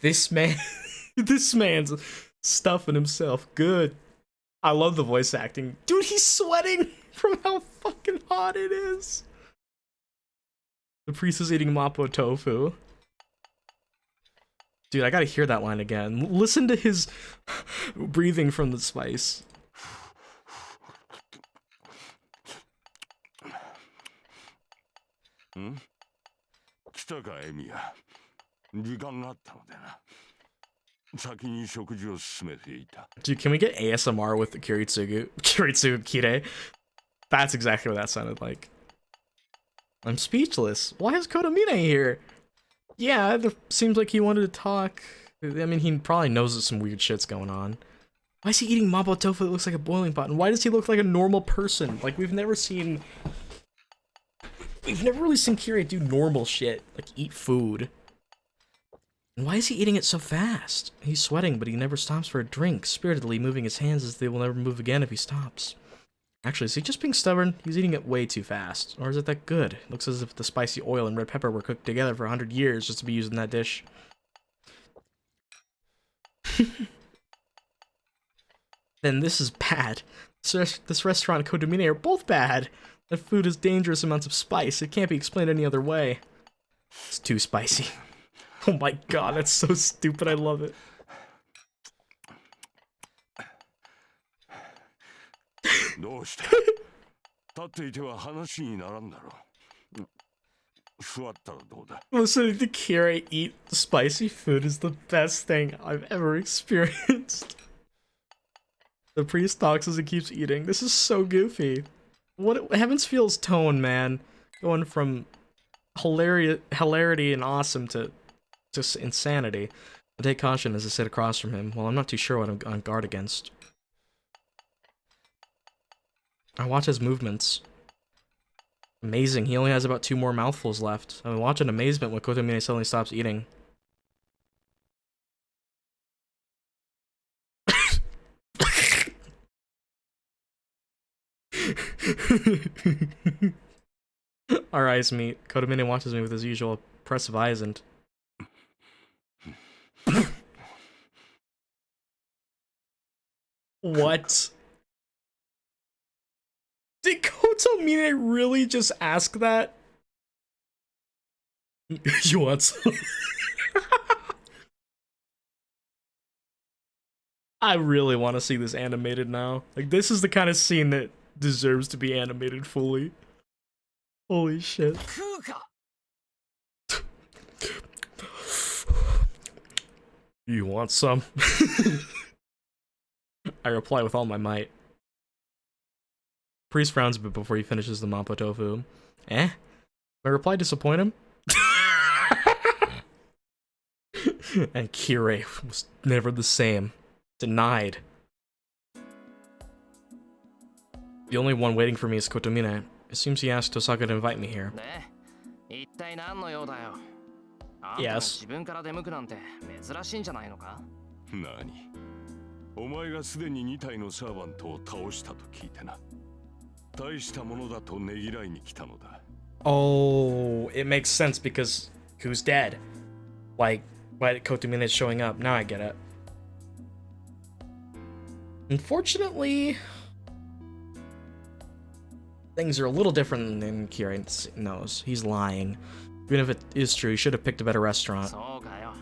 This man, this man's stuffing himself good. I love the voice acting. Dude, he's sweating from how fucking hot it is. The priest is eating Mapo Tofu. Dude, I gotta hear that line again. Listen to his breathing from the spice. Dude, can we get ASMR with the Kiritsugu Kire? That's exactly what that sounded like. I'm speechless. Why is Kotomine here? Yeah, it seems like he wanted to talk. I mean, he probably knows that some weird shit's going on. Why is he eating Mapo Tofu that looks like a boiling pot? And why does he look like a normal person? Like, we've never really seen Kirei do normal shit, like eat food. And why is he eating it so fast? He's sweating, but he never stops for a drink, spiritedly moving his hands as they will never move again if he stops. Actually, is he just being stubborn? He's eating it way too fast. Or is it that good? It looks as if the spicy oil and red pepper were cooked together for 100 years just to be used in that dish. Then this is bad. This restaurant and Kotomine are both bad. That food has dangerous amounts of spice. It can't be explained any other way. It's too spicy. Oh my god, that's so stupid. I love it. Listening to Kirei eat spicy food is the best thing I've ever experienced. The priest talks as he keeps eating. This is so goofy. What Heavens Feels tone, man. Going from hilarity and awesome to just insanity. I take caution as I sit across from him. Well, I'm not too sure what I'm on guard against. I watch his movements. Amazing, he only has about 2 more mouthfuls left. I watch in amazement when Kotomine suddenly stops eating. Our eyes meet. Kotomine watches me with his usual impressive eyes and... What? Did Kotomine really just ask that? You want some? I really want to see this animated now. Like, this is the kind of scene that deserves to be animated fully. Holy shit. You want some? I reply with all my might. Priest frowns a bit before he finishes the Mapo Tofu. Eh? My reply disappoint him? And Kirei was never the same. Denied. The only one waiting for me is Kotomine. It seems he asked Tosaka to invite me here. Yes. Oh, it makes sense because who's dead? Like, why Kotomine is showing up. Now I get it. Unfortunately, things are a little different than Kira knows. He's lying. Even if it is true, he should have picked a better restaurant. そうかよ。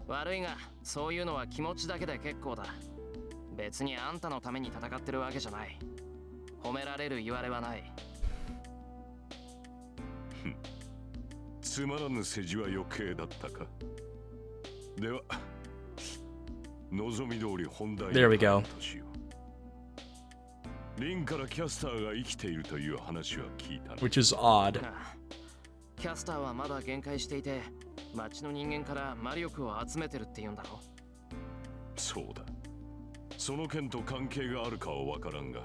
悪いが、そういうのは気持ちだけで結構だ。別にあんたのために戦ってるわけじゃない。褒められる言われはない。つまらぬ世辞は余計だったか。では、望み通り本題に There we go. リンからキャスターが生きているという話は聞いた。Which is odd. キャスターはまだ限界していて、町の人間から魔力を集めてるって言うんだろ。そうだ。その件と関係があるかはわからんが、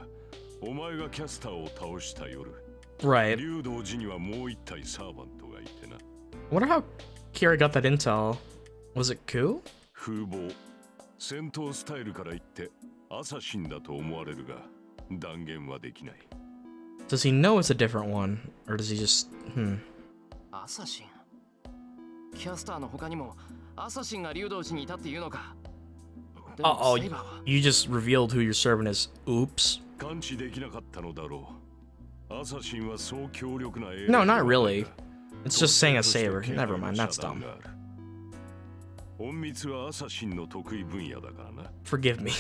お前がキャスターを倒した夜、Right. 竜道寺にはもう一体サーバントがいてな。I wonder how Kira got that intel. Was it coup? 風貌、戦闘スタイルから言ってアサシンだと思われるが、断言はできない。Does he know it's a different one? Or does he just... アサシンキャスターの他にもアサシンが竜道寺にいたっていうのか。Uh-oh, you just revealed who your servant is. Oops. 感知できなかったのだろう。アサシンはそう強力な No, not really. It's just saying a saver. Never mind, that's dumb. 隠密はアサシンの得意分野だからな。Forgive me.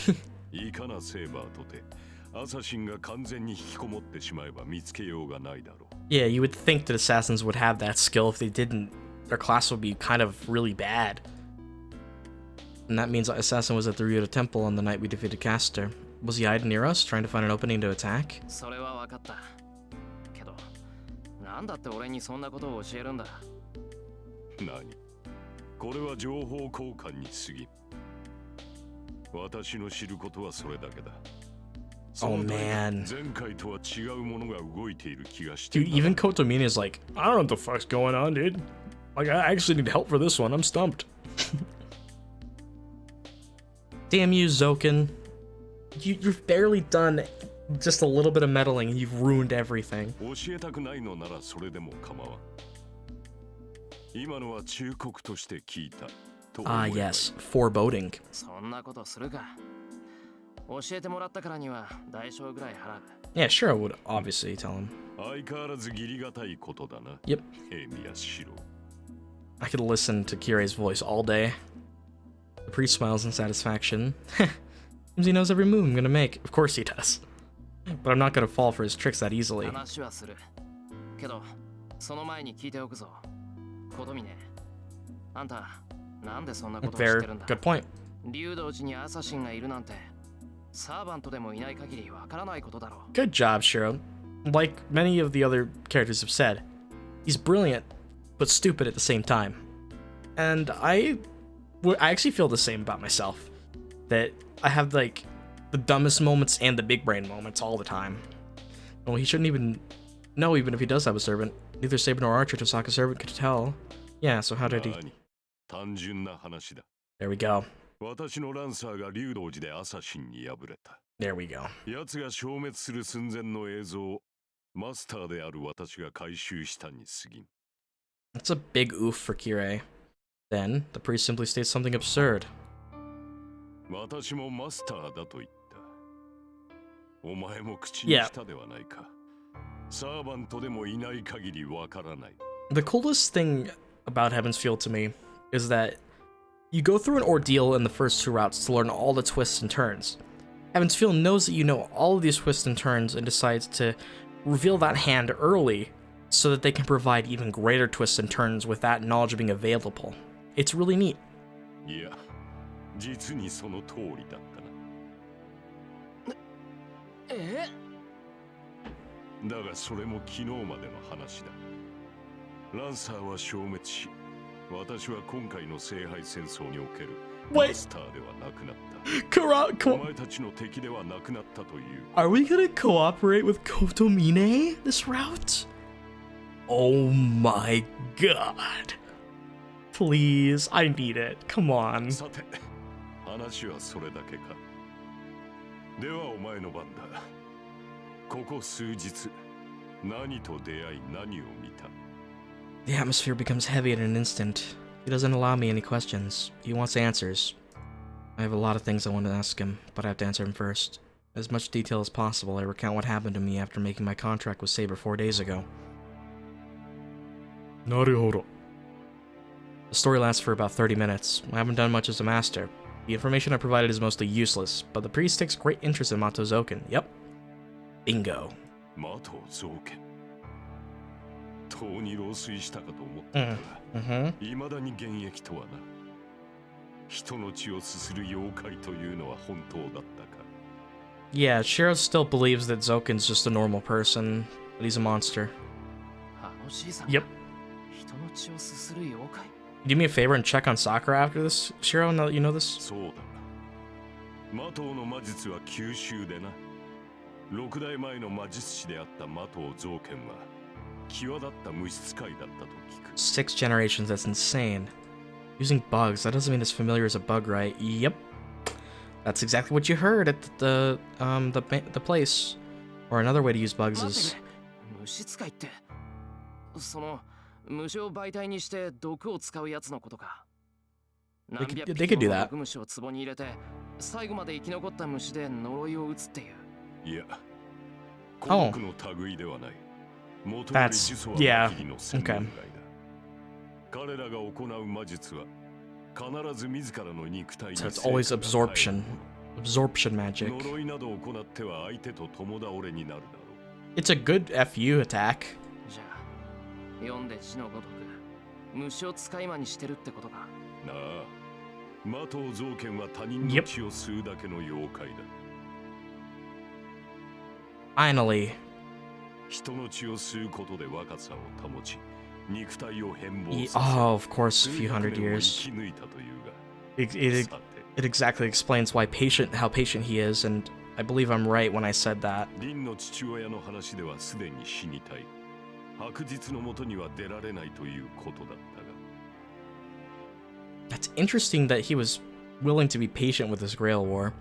いかなセーバーとて、アサシンが完全に引きこもってしまえば見つけようがないだろう。Yeah, you would think that assassins would have that skill. If they didn't, their class would be kind of really bad. And that means Assassin was at the Ryudo Temple on the night we defeated Caster. Was he hiding near us, trying to find an opening to attack? それは分かった。けど、なんだって俺にそんなことを教えるんだ。何？これは情報交換に過ぎん。私の知ることはそれだけだ。Oh man. 前回とは違うものが動いている気がして。 Dude, even Kotomine is like, I don't know what the fuck's going on, dude. Like, I actually need help for this one. I'm stumped. Damn you, Zouken. You've barely done just a little bit of meddling and you've ruined everything. 教えたくないのならそれでも構わん。今のは忠告として聞いた。Ah, yes. Foreboding. そんなことするか。教えてもらったからには代償ぐらい払う。Yeah, sure I would obviously tell him. 相変わらず義理がたいことだな。Yep. 宮代。 I could listen to Kirei's voice all day. The priest smiles in satisfaction. Seems he knows every move I'm gonna make. Of course he does. But I'm not gonna fall for his tricks that easily. 話はする。けど、その前に聞いておくぞ。ことみね。あんた、なんでそんなことを知って Fair. るんだ。 Good point. 竜道寺にアサシンがいるなんて、サーバントでもいない限りわからないことだろう。Good job, Shirou. Like many of the other characters have said, he's brilliant, but stupid at the same time. And I actually feel the same about myself. That I have like the dumbest moments and the big brain moments all the time. Well, he shouldn't even know, even if he does have a servant. Neither Saber nor Archer Tosaka's servant could tell. Yeah, so how did he? 単純な話だ。 There we go. 私のランサーが竜道寺でアサシンに敗れた。 There we go. 奴が消滅する寸前の映像をマスターである私が回収したに過ぎん。 That's a big oof for Kirei. Then, the priest simply states something absurd. 私もマスターだと言った。お前も口にしたではないか。サーバントでもいない限りわからない。 The coolest thing about Heaven's Field to me is that you go through an ordeal in the first two routes to learn all the twists and turns. Heaven's Field knows that you know all of these twists and turns and decides to reveal that hand early so that they can provide even greater twists and turns with that knowledge being available. It's really neat. いや、実にその通りだったな。え？だがそれも昨日までの話だ。ランサーは消滅し、私は今回の聖杯戦争におけるマスターではなくなった。お前たちの敵ではなくなったという。Are we gonna cooperate with Kotomine this route? Oh my god. Please, I need it. Come on. さて、話はそれだけか。ではお前の番だ。ここ数日、何と出会い何を見た？ The atmosphere becomes heavy in an instant. He doesn't allow me any questions. He wants answers. I have a lot of things I want to ask him, but I have to answer him first. As much detail as possible, I recount what happened to me after making my contract with Saber 4 days ago. Naruhodo. The story lasts for about 30 minutes. I haven't done much as a master. The information I provided is mostly useless, but the priest takes great interest in Mapo Zouken. Yep. Bingo. マト造剣。とうに老衰したかと思ったが、未だに現役とはな。人の血をすする妖怪というのは本当だったか。Yeah, Shirou still believes that Zouken's just a normal person, but he's a monster. Yep. Do me a favor and check on Sakura after this, Shirou, now that you know this? そうだ。マトの魔術は九州でな。6代前の魔術師であったマト造剣は際立った無質界だったと聞く。6 generations, that's insane. Using bugs, that doesn't mean it's familiar as a bug, right? Yep. That's exactly what you heard at the place. Or another way to use bugs is... 無質界ってその虫を媒体にして毒を使うやつのことか。They could do that. 虫を壺に入れて最後まで生き残った虫で呪いを打つっていう。いや、古木の類ではない。元より呪詛は魔切りの専門外だ。彼らが行う魔術は必ず自らの肉体に。So it's always absorption. Absorption magic. 呪いなどを行っては相手と共倒れになるだろう。It's a good FU attack. じゃあ、読んで字のごとく虫を使い魔にしてるってことか。なあ、マト造剣は他人の血を吸うだけの妖怪だ。Finally. 人の血を吸うことで若さを保ち、肉体を変貌させ、Oh, of course, a few hundred years. It exactly explains why how patient he is, and I believe I'm right when I said that. リンの父親の話ではすでに死にたい。白日のもとには出られないということだったが。That's interesting that he was willing to be patient with this Grail War,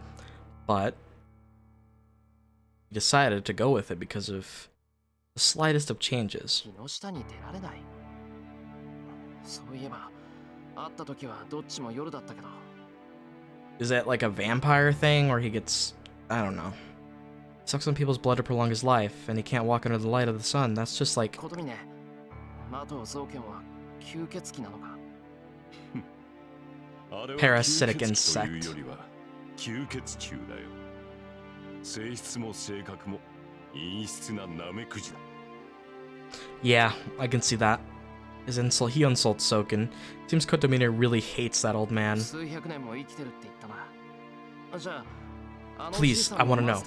but he decided to go with it because of the slightest of changes. 木下に出られない。そういえば、会った時はどっちも夜だったけど。Is that like a vampire thing where he gets, I don't know, sucks on people's blood to prolong his life, and he can't walk under the light of the sun? That's just like... Kotomine, Mapo Zoukenは吸血鬼なのか? Parasitic insect. 吸血虫だよ。性質も性格も陰湿なナメクジだ。Yeah, I can see that. He insults Zouken. Seems Kotomine really hates that old man. Please, I want to know.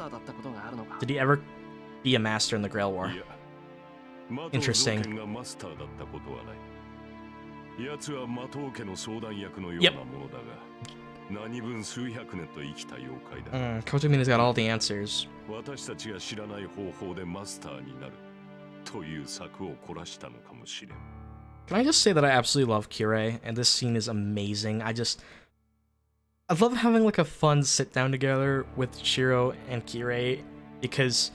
Did he ever be a master in the Grail War? Interesting. Yep. Kotomine's got all the answers. Can I just say that I absolutely love Kirei, and this scene is amazing. I love having like a fun sit down together with Shirou and Kirei, because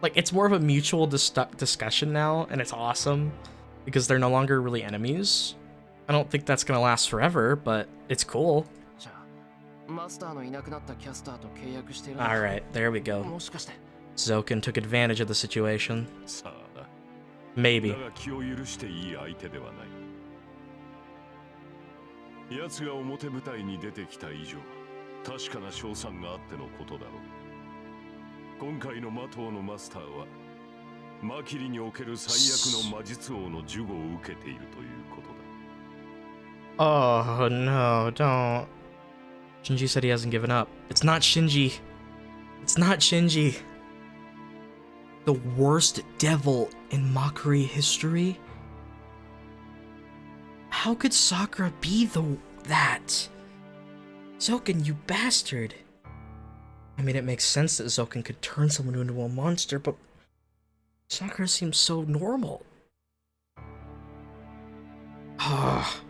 like it's more of a mutual discussion now, and it's awesome because they're no longer really enemies. I don't think that's gonna last forever, but it's cool. Alright, there we go. Zouken took advantage of the situation. Maybe. 奴が表舞台に出てきた以上、確かな賞賛があってのことだろう。今回の魔頭のマスターは、マキリにおける最悪の魔術王の呪語を受けているということだ。Oh no, don't. Shinji said he hasn't given up. It's not Shinji. It's not Shinji. The worst devil in mockery history? How could Sakura be that? Zouken, you bastard. I mean, it makes sense that Zouken could turn someone into a monster, but Sakura seems so normal. Ah.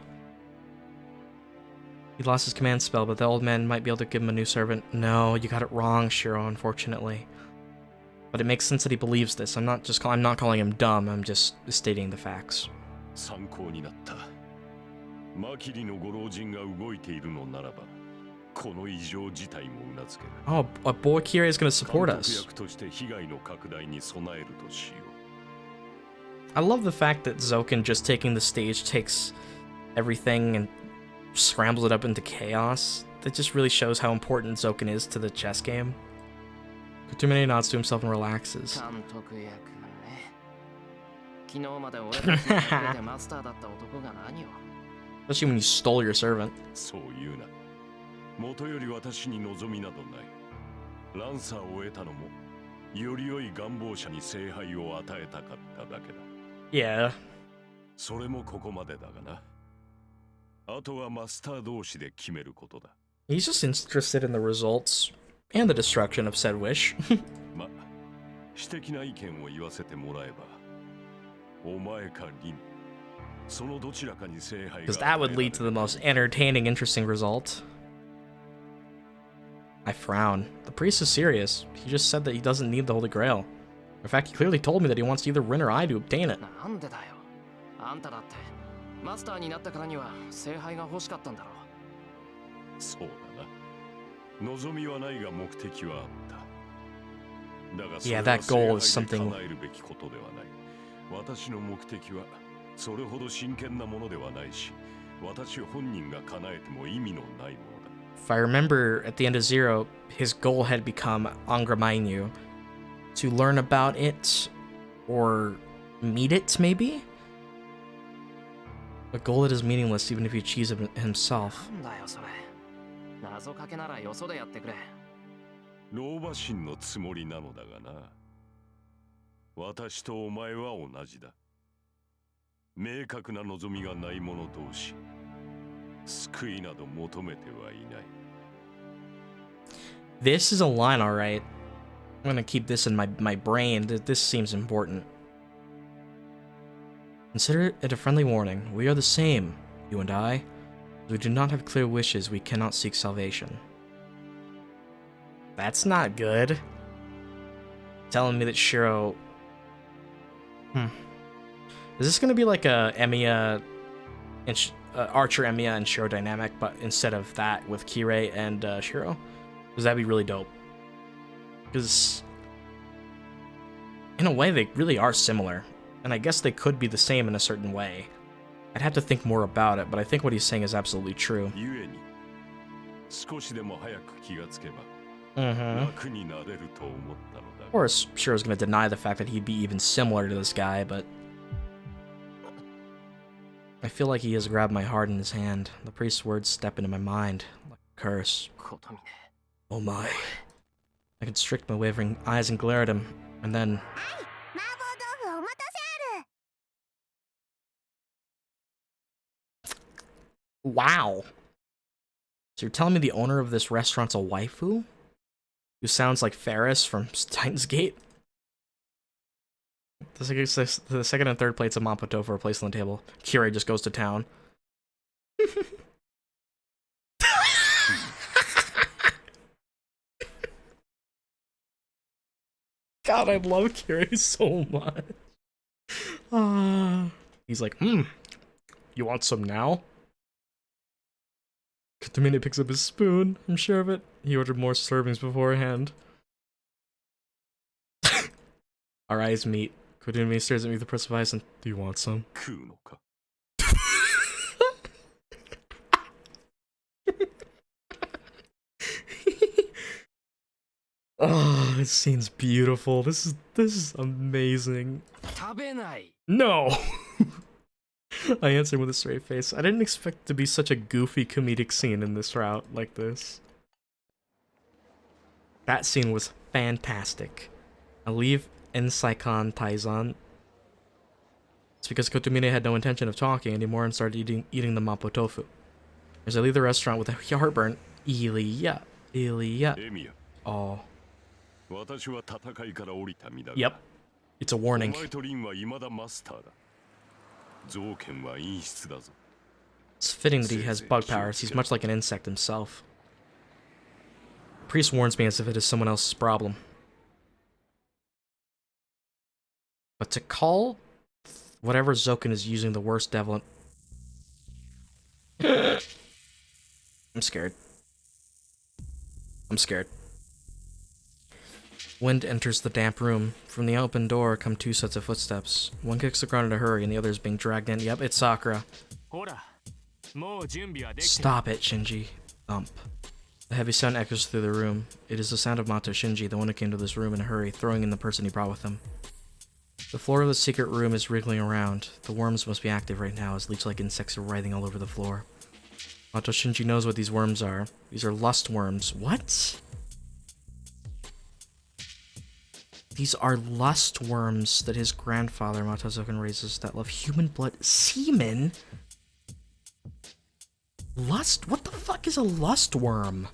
He lost his command spell, but the old man might be able to give him a new servant. No, you got it wrong, Shirou, unfortunately. But it makes sense that he believes this. I'm not calling him dumb, I'm just stating the facts. 参考になった。マキリのご老人が動いているのならば、この異常事態もうなずける。Oh, a boy Kirei is going to support 監督 us. 役として被害の拡大に備えるとしよう。I love the fact that Zouken just taking the stage takes everything and scrambles it up into chaos. That just really shows how important Zouken is to the chess game. Kotomine nods to himself and relaxes. 監督役ね。昨日まで俺たちの隠れてマスターだった男が何を。Especially when you stole your servant. そう言うな。もとより私に望みなどない。ランサーを得たのも、より良い願望者に聖杯を与えたかっただけだ。Yeah. それもここまでだがな。あとはマスター同士で決めることだ。He's just interested in the results and the destruction of said wish. ま、私的な意見を言わせてもらえば、お前かリン、そのどちらかに聖杯が。Because that would lead to the most entertaining, interesting result. I frown. The priest is serious. He just said that he doesn't need the Holy Grail. In fact, he clearly told me that he wants either Rin or I to obtain it. なんでだよ。あんただってマスターになったからには聖杯が欲しかったんだろう。そうだな。望みはないが目的はあった。だがそれは Yeah, that goal is 聖杯で something. 叶えるべきことではない。私の目的はそれほど真剣なものではないし、私本人が叶えても意味のないものだ。If I remember, at the end of Zero, his goal had become Angramainyu. To learn about it, or meet it, maybe? A goal that is meaningless even if he achieves it himself. なんだよそれ。謎かけならよそでやってくれ。老婆心のつもりなのだがな。私とお前は同じだ。明確な望みがない者同士。救いなど求めてはいない。This is a line, alright. I'm gonna keep this in my brain. This seems important. Consider it a friendly warning. We are the same, you and I. If we do not have clear wishes, we cannot seek salvation. That's not good. Telling me that Shirou... Is this gonna be like a Emiya and Archer Emiya and Shirou dynamic, but instead of that with Kirei and Shirou? Because that'd be really dope. Because in a way they really are similar, and I guess they could be the same in a certain way. I'd have to think more about it, but I think what he's saying is absolutely true. 故に少しでも早く気がつけば Mm-hmm. 楽になれると思ったのだ。 Of course, Shiro's gonna deny the fact that he'd be even similar to this guy, but I feel like he has grabbed my heart in his hand. The priest's words step into my mind like a curse. ことみね。 Oh my. I constrict my wavering eyes and glare at him, and then... 麻婆豆腐お待たせある。 Wow. So you're telling me the owner of this restaurant's a waifu? Who sounds like Ferris from Titan's Gate? The second and third plates of Mapo Tofu are placed on the table. Kirei just goes to town. God, I love Kirei so much. He's like, you want some now? Kotomine picks up his spoon, I'm sure of it. He ordered more servings beforehand. Our eyes meet. Kotomine stares at me with a press of ice and, do you want some? 食うのか。 Oh, this scene's beautiful. This is amazing. 食べない。 No! I answered with a straight face. I didn't expect it to be such a goofy comedic scene in this route like this. That scene was fantastic. I leave Ensaikan Taizan. It's because Kotomine had no intention of talking anymore and started eating the Mapo Tofu. As I leave the restaurant with a heartburn, Ilya. エミヤ、 Oh. 私は戦いから降りた身だが。 Yep. It's a warning. お前とリンは未だマスターだ。ゾウケンは陰湿だぞ。 It's fitting that he has bug powers. He's much like an insect himself. The priest warns me as if it is someone else's problem. But to call whatever Zouken is using the worst devil... I'm scared. I'm scared. Wind enters the damp room. From the open door come two sets of footsteps. One kicks the ground in a hurry and the other is being dragged in. Yep, it's Sakura. Stop it, Shinji. Thump. The heavy sound echoes through the room. It is the sound of Mato Shinji, the one who came to this room in a hurry, throwing in the person he brought with him. The floor of the secret room is wriggling around. The worms must be active right now, as leech-like insects are writhing all over the floor. Mato Shinji knows what these worms are. These are lust worms. What? These are lust worms that his grandfather, Mato Zouken, raises that love human blood. Semen? Lust? What the fuck is a lust worm?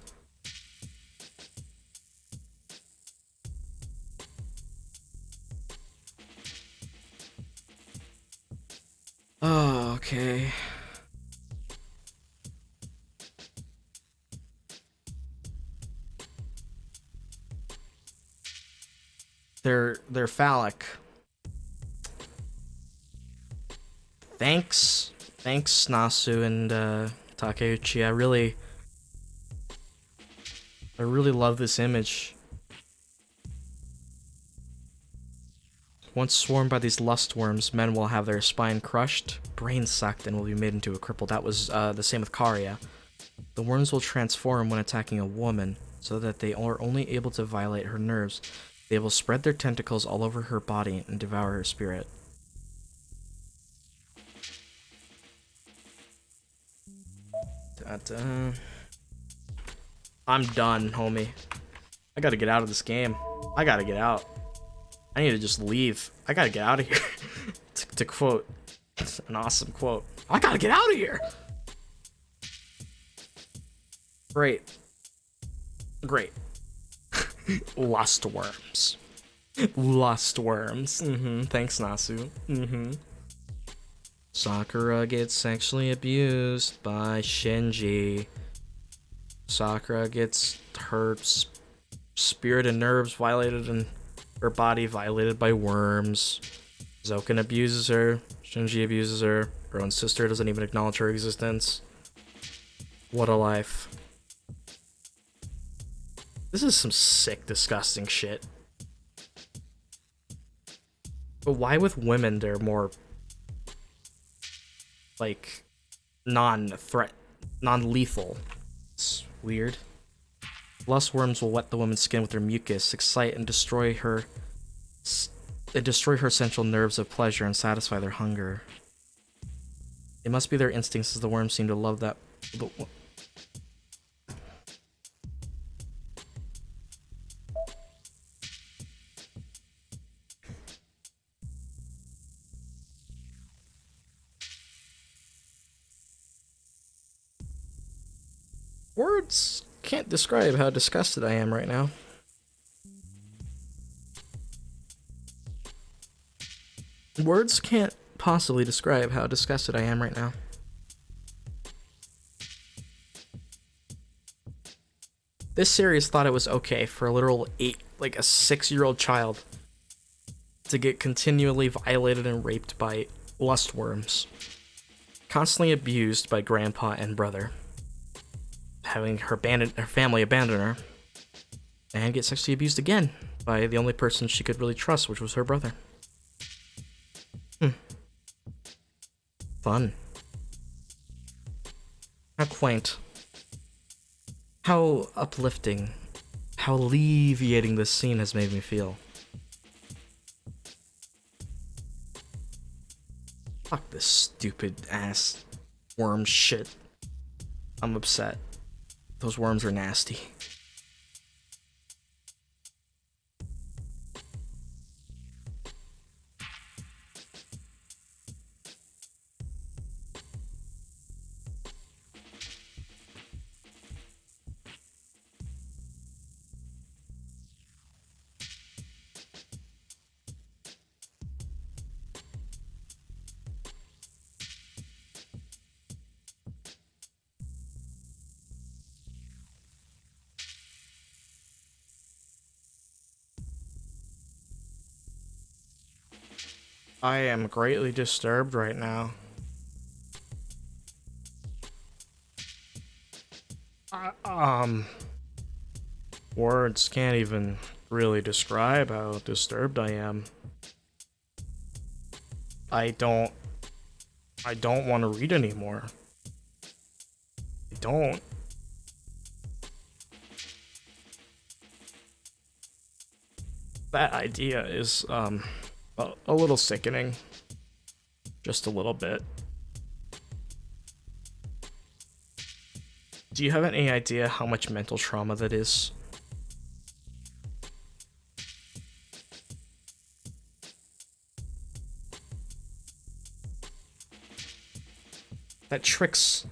Oh, okay. They're phallic. Thanks, Nasu and Takeuchi. I really love this image. Once swarmed by these lust worms, men will have their spine crushed, brain sucked, and will be made into a cripple. That was the same with Karia. The worms will transform when attacking a woman, so that they are only able to violate her nerves. They will spread their tentacles all over her body and devour her spirit. I'm done, homie. I gotta get out of this game. I gotta get out. I need to just leave. I gotta get out of here. to quote an awesome quote. I gotta get out of here! Great. Lust worms. Lust worms. Thanks, Nasu. Sakura gets sexually abused by Shinji. Sakura gets her spirit and nerves violated and her body violated by worms. Zouken abuses her. Shinji abuses her. Her own sister doesn't even acknowledge her existence. What a life. This is some sick, disgusting shit. But why with women they're more, like, non-lethal? It's weird. Lust worms will wet the woman's skin with their mucus, excite and destroy her central nerves of pleasure and satisfy their hunger. It must be their instincts, as the worms seem to love that. Words can't describe how disgusted I am right now. Words can't possibly describe how disgusted I am right now. This series thought it was okay for a literal 6-year-old child to get continually violated and raped by lust worms, constantly abused by grandpa and brother, having her family abandon her, and get sexually abused again by the only person she could really trust, which was her brother. Fun. How quaint. How uplifting. How alleviating this scene has made me feel. Fuck this stupid ass worm shit. I'm upset. Those worms are nasty. I am greatly disturbed right now. Words can't even really describe how disturbed I am. I don't want to read anymore. I don't. That idea is a little sickening. Just a little bit. Do you have any idea how much mental trauma that is? That tricks.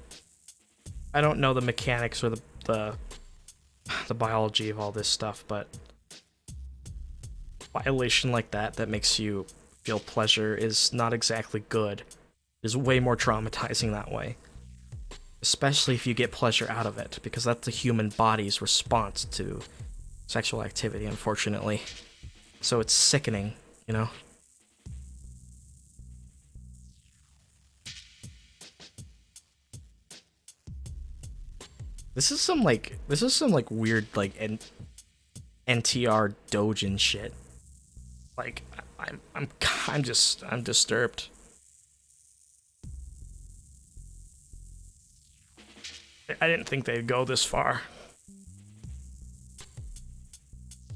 I don't know the mechanics or the biology of all this stuff, but violation like that makes you feel pleasure is not exactly good. It's way more traumatizing that way. Especially if you get pleasure out of it, because that's the human body's response to sexual activity, unfortunately. So it's sickening, you know? This is some weird like NTR Dojin shit. Like I'm disturbed. I didn't think they'd go this far.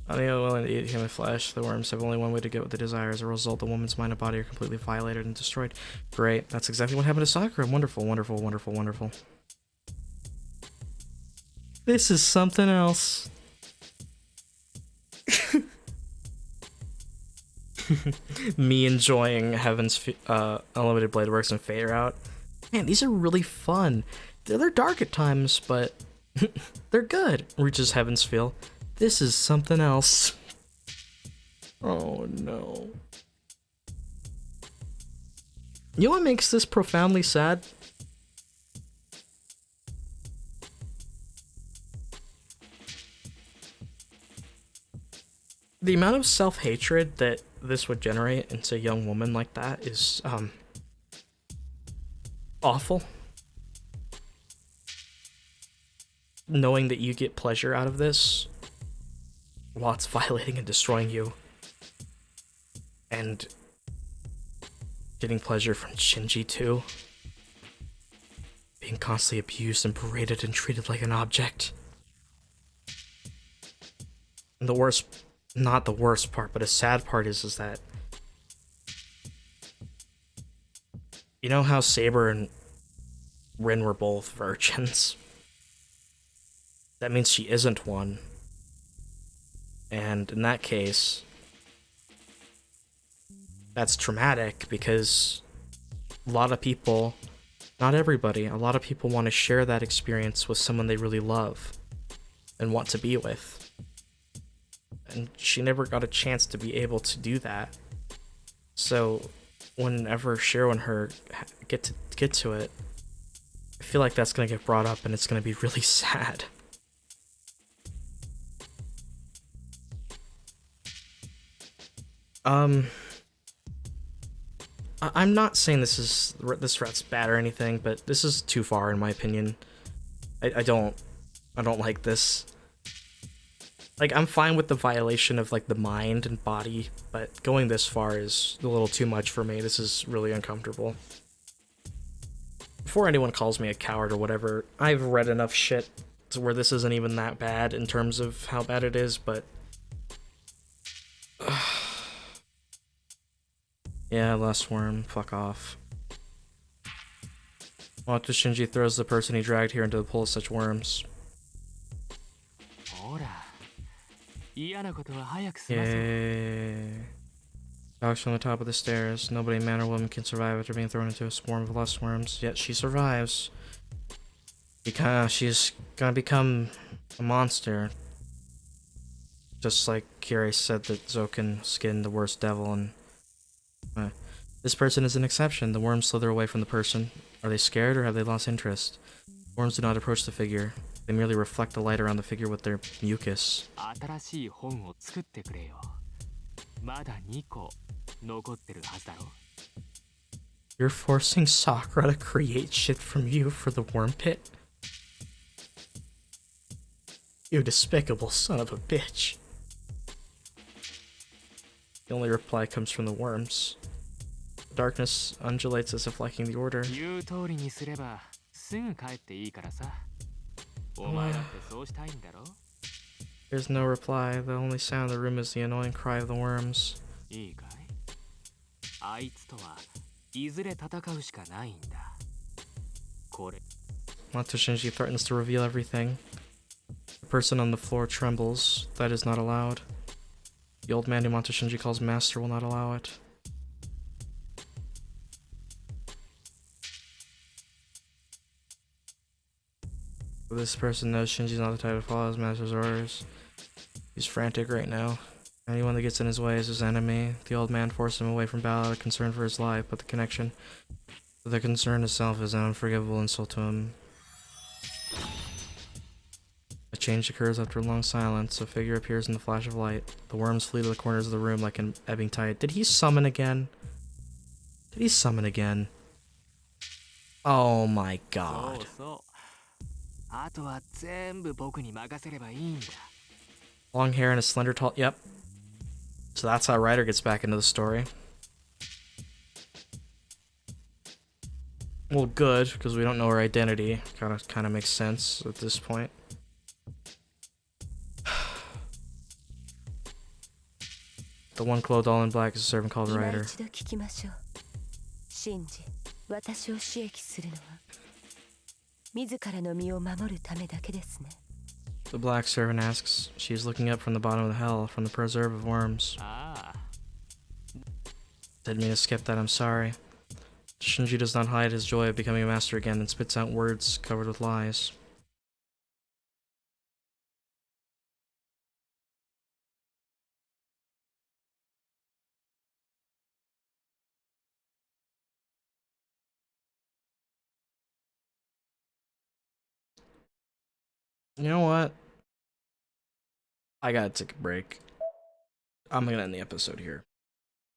Unable willing to eat human flesh, the worms have only one way to get what they desire. As a result, the woman's mind and body are completely violated and destroyed. Great. That's exactly what happened to Sakura. Wonderful, wonderful, wonderful, wonderful. This is something else. Me enjoying Heaven's Unlimited Blade Works and Fade Out. Man, these are really fun. They're dark at times, but they're good. Reaches Heaven's Feel. This is something else. Oh no. You know what makes this profoundly sad? The amount of self-hatred that this would generate into a young woman like that is, awful. Knowing that you get pleasure out of this while it's violating and destroying you. And getting pleasure from Shinji too. Being constantly abused and berated and treated like an object. And the worst, not the worst part, but a sad part is that, you know how Saber and Rin were both virgins? That means she isn't one. And in that case, that's traumatic because a lot of people, not everybody, a lot of people want to share that experience with someone they really love and want to be with. And she never got a chance to be able to do that. So whenever Shirou and her get to it, I feel like that's gonna get brought up and it's gonna be really sad. I'm not saying this threat's bad or anything, but this is too far in my opinion. I don't like this. Like, I'm fine with the violation of like the mind and body, but going this far is a little too much for me. This is really uncomfortable. Before anyone calls me a coward or whatever, I've read enough shit to where this isn't even that bad in terms of how bad it is, but yeah, last worm. Fuck off. Watch as Shinji throws the person he dragged here into the pool of such worms. Yay. Dogs from the top of the stairs. Nobody, man or woman, can survive after being thrown into a swarm of lust worms. Yet she survives. Because she's gonna become a monster. Just like Kirei said that Zouken skinned the worst devil, and this person is an exception. The worms slither away from the person. Are they scared or have they lost interest? Worms do not approach the figure. They merely reflect the light around the figure with their mucus. You're forcing Sakura to create shit from you for the worm pit? You despicable son of a bitch. The only reply comes from the worms. The darkness undulates as if liking the order. There's no reply. The only sound in the room is the annoying cry of the worms. Mato Shinji threatens to reveal everything. The person on the floor trembles. That is not allowed. The old man who Mato Shinji calls master will not allow it. This person knows Shinji's not the type to follow his master's orders. He's frantic right now. Anyone that gets in his way is his enemy. The old man forced him away from battle out of concern for his life, but the concern itself is an unforgivable insult to him. A change occurs after a long silence. A figure appears in the flash of light. The worms flee to the corners of the room like an ebbing tide. Did he summon again? Did he summon again? Oh my god. Long hair and a slender tall... Yep. So that's how Ryder gets back into the story. Well, good, because we don't know her identity. Kind of makes sense at this point. The one clothed all in black is a servant called Ryder. The black servant asks. She is looking up from the bottom of the hell, from the preserve of worms. Didn't mean to skip that, I'm sorry. Shinji does not hide his joy of becoming a master again and spits out words covered with lies. You know what? I gotta take a break. I'm gonna end the episode here.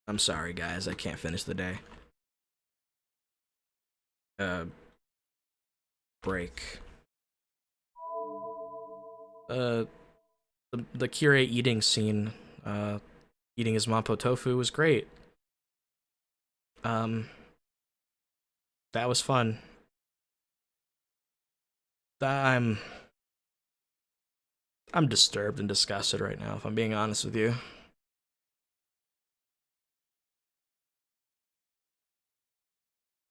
I'm sorry, guys. I can't finish the day. Break. The Kirei eating scene, eating his Mapo Tofu was great. That was fun. I'm disturbed and disgusted right now, if I'm being honest with you.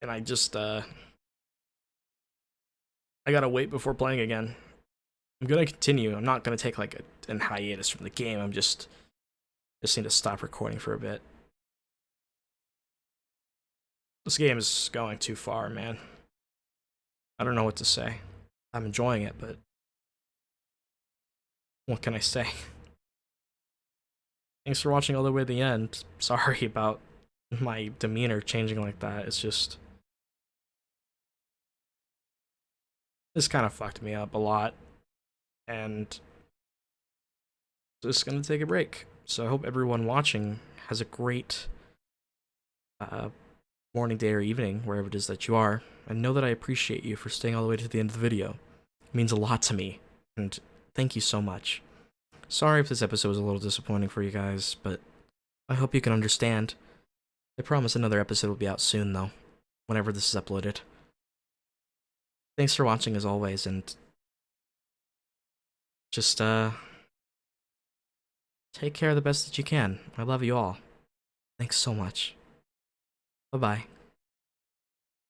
And I just, I gotta wait before playing again. I'm gonna continue. I'm not gonna take like an hiatus from the game. I'm just need to stop recording for a bit. This game is going too far, man. I don't know what to say. I'm enjoying it, but what can I say? Thanks for watching all the way to the end. Sorry about my demeanor changing like that. It's just... this kind of fucked me up a lot. And... just gonna take a break. So I hope everyone watching has a great... morning, day, or evening, wherever it is that you are. And know that I appreciate you for staying all the way to the end of the video. It means a lot to me. And thank you so much. Sorry if this episode was a little disappointing for you guys, but I hope you can understand. I promise another episode will be out soon, though, whenever this is uploaded. Thanks for watching as always, and just, take care the best that you can. I love you all. Thanks so much. Bye-bye.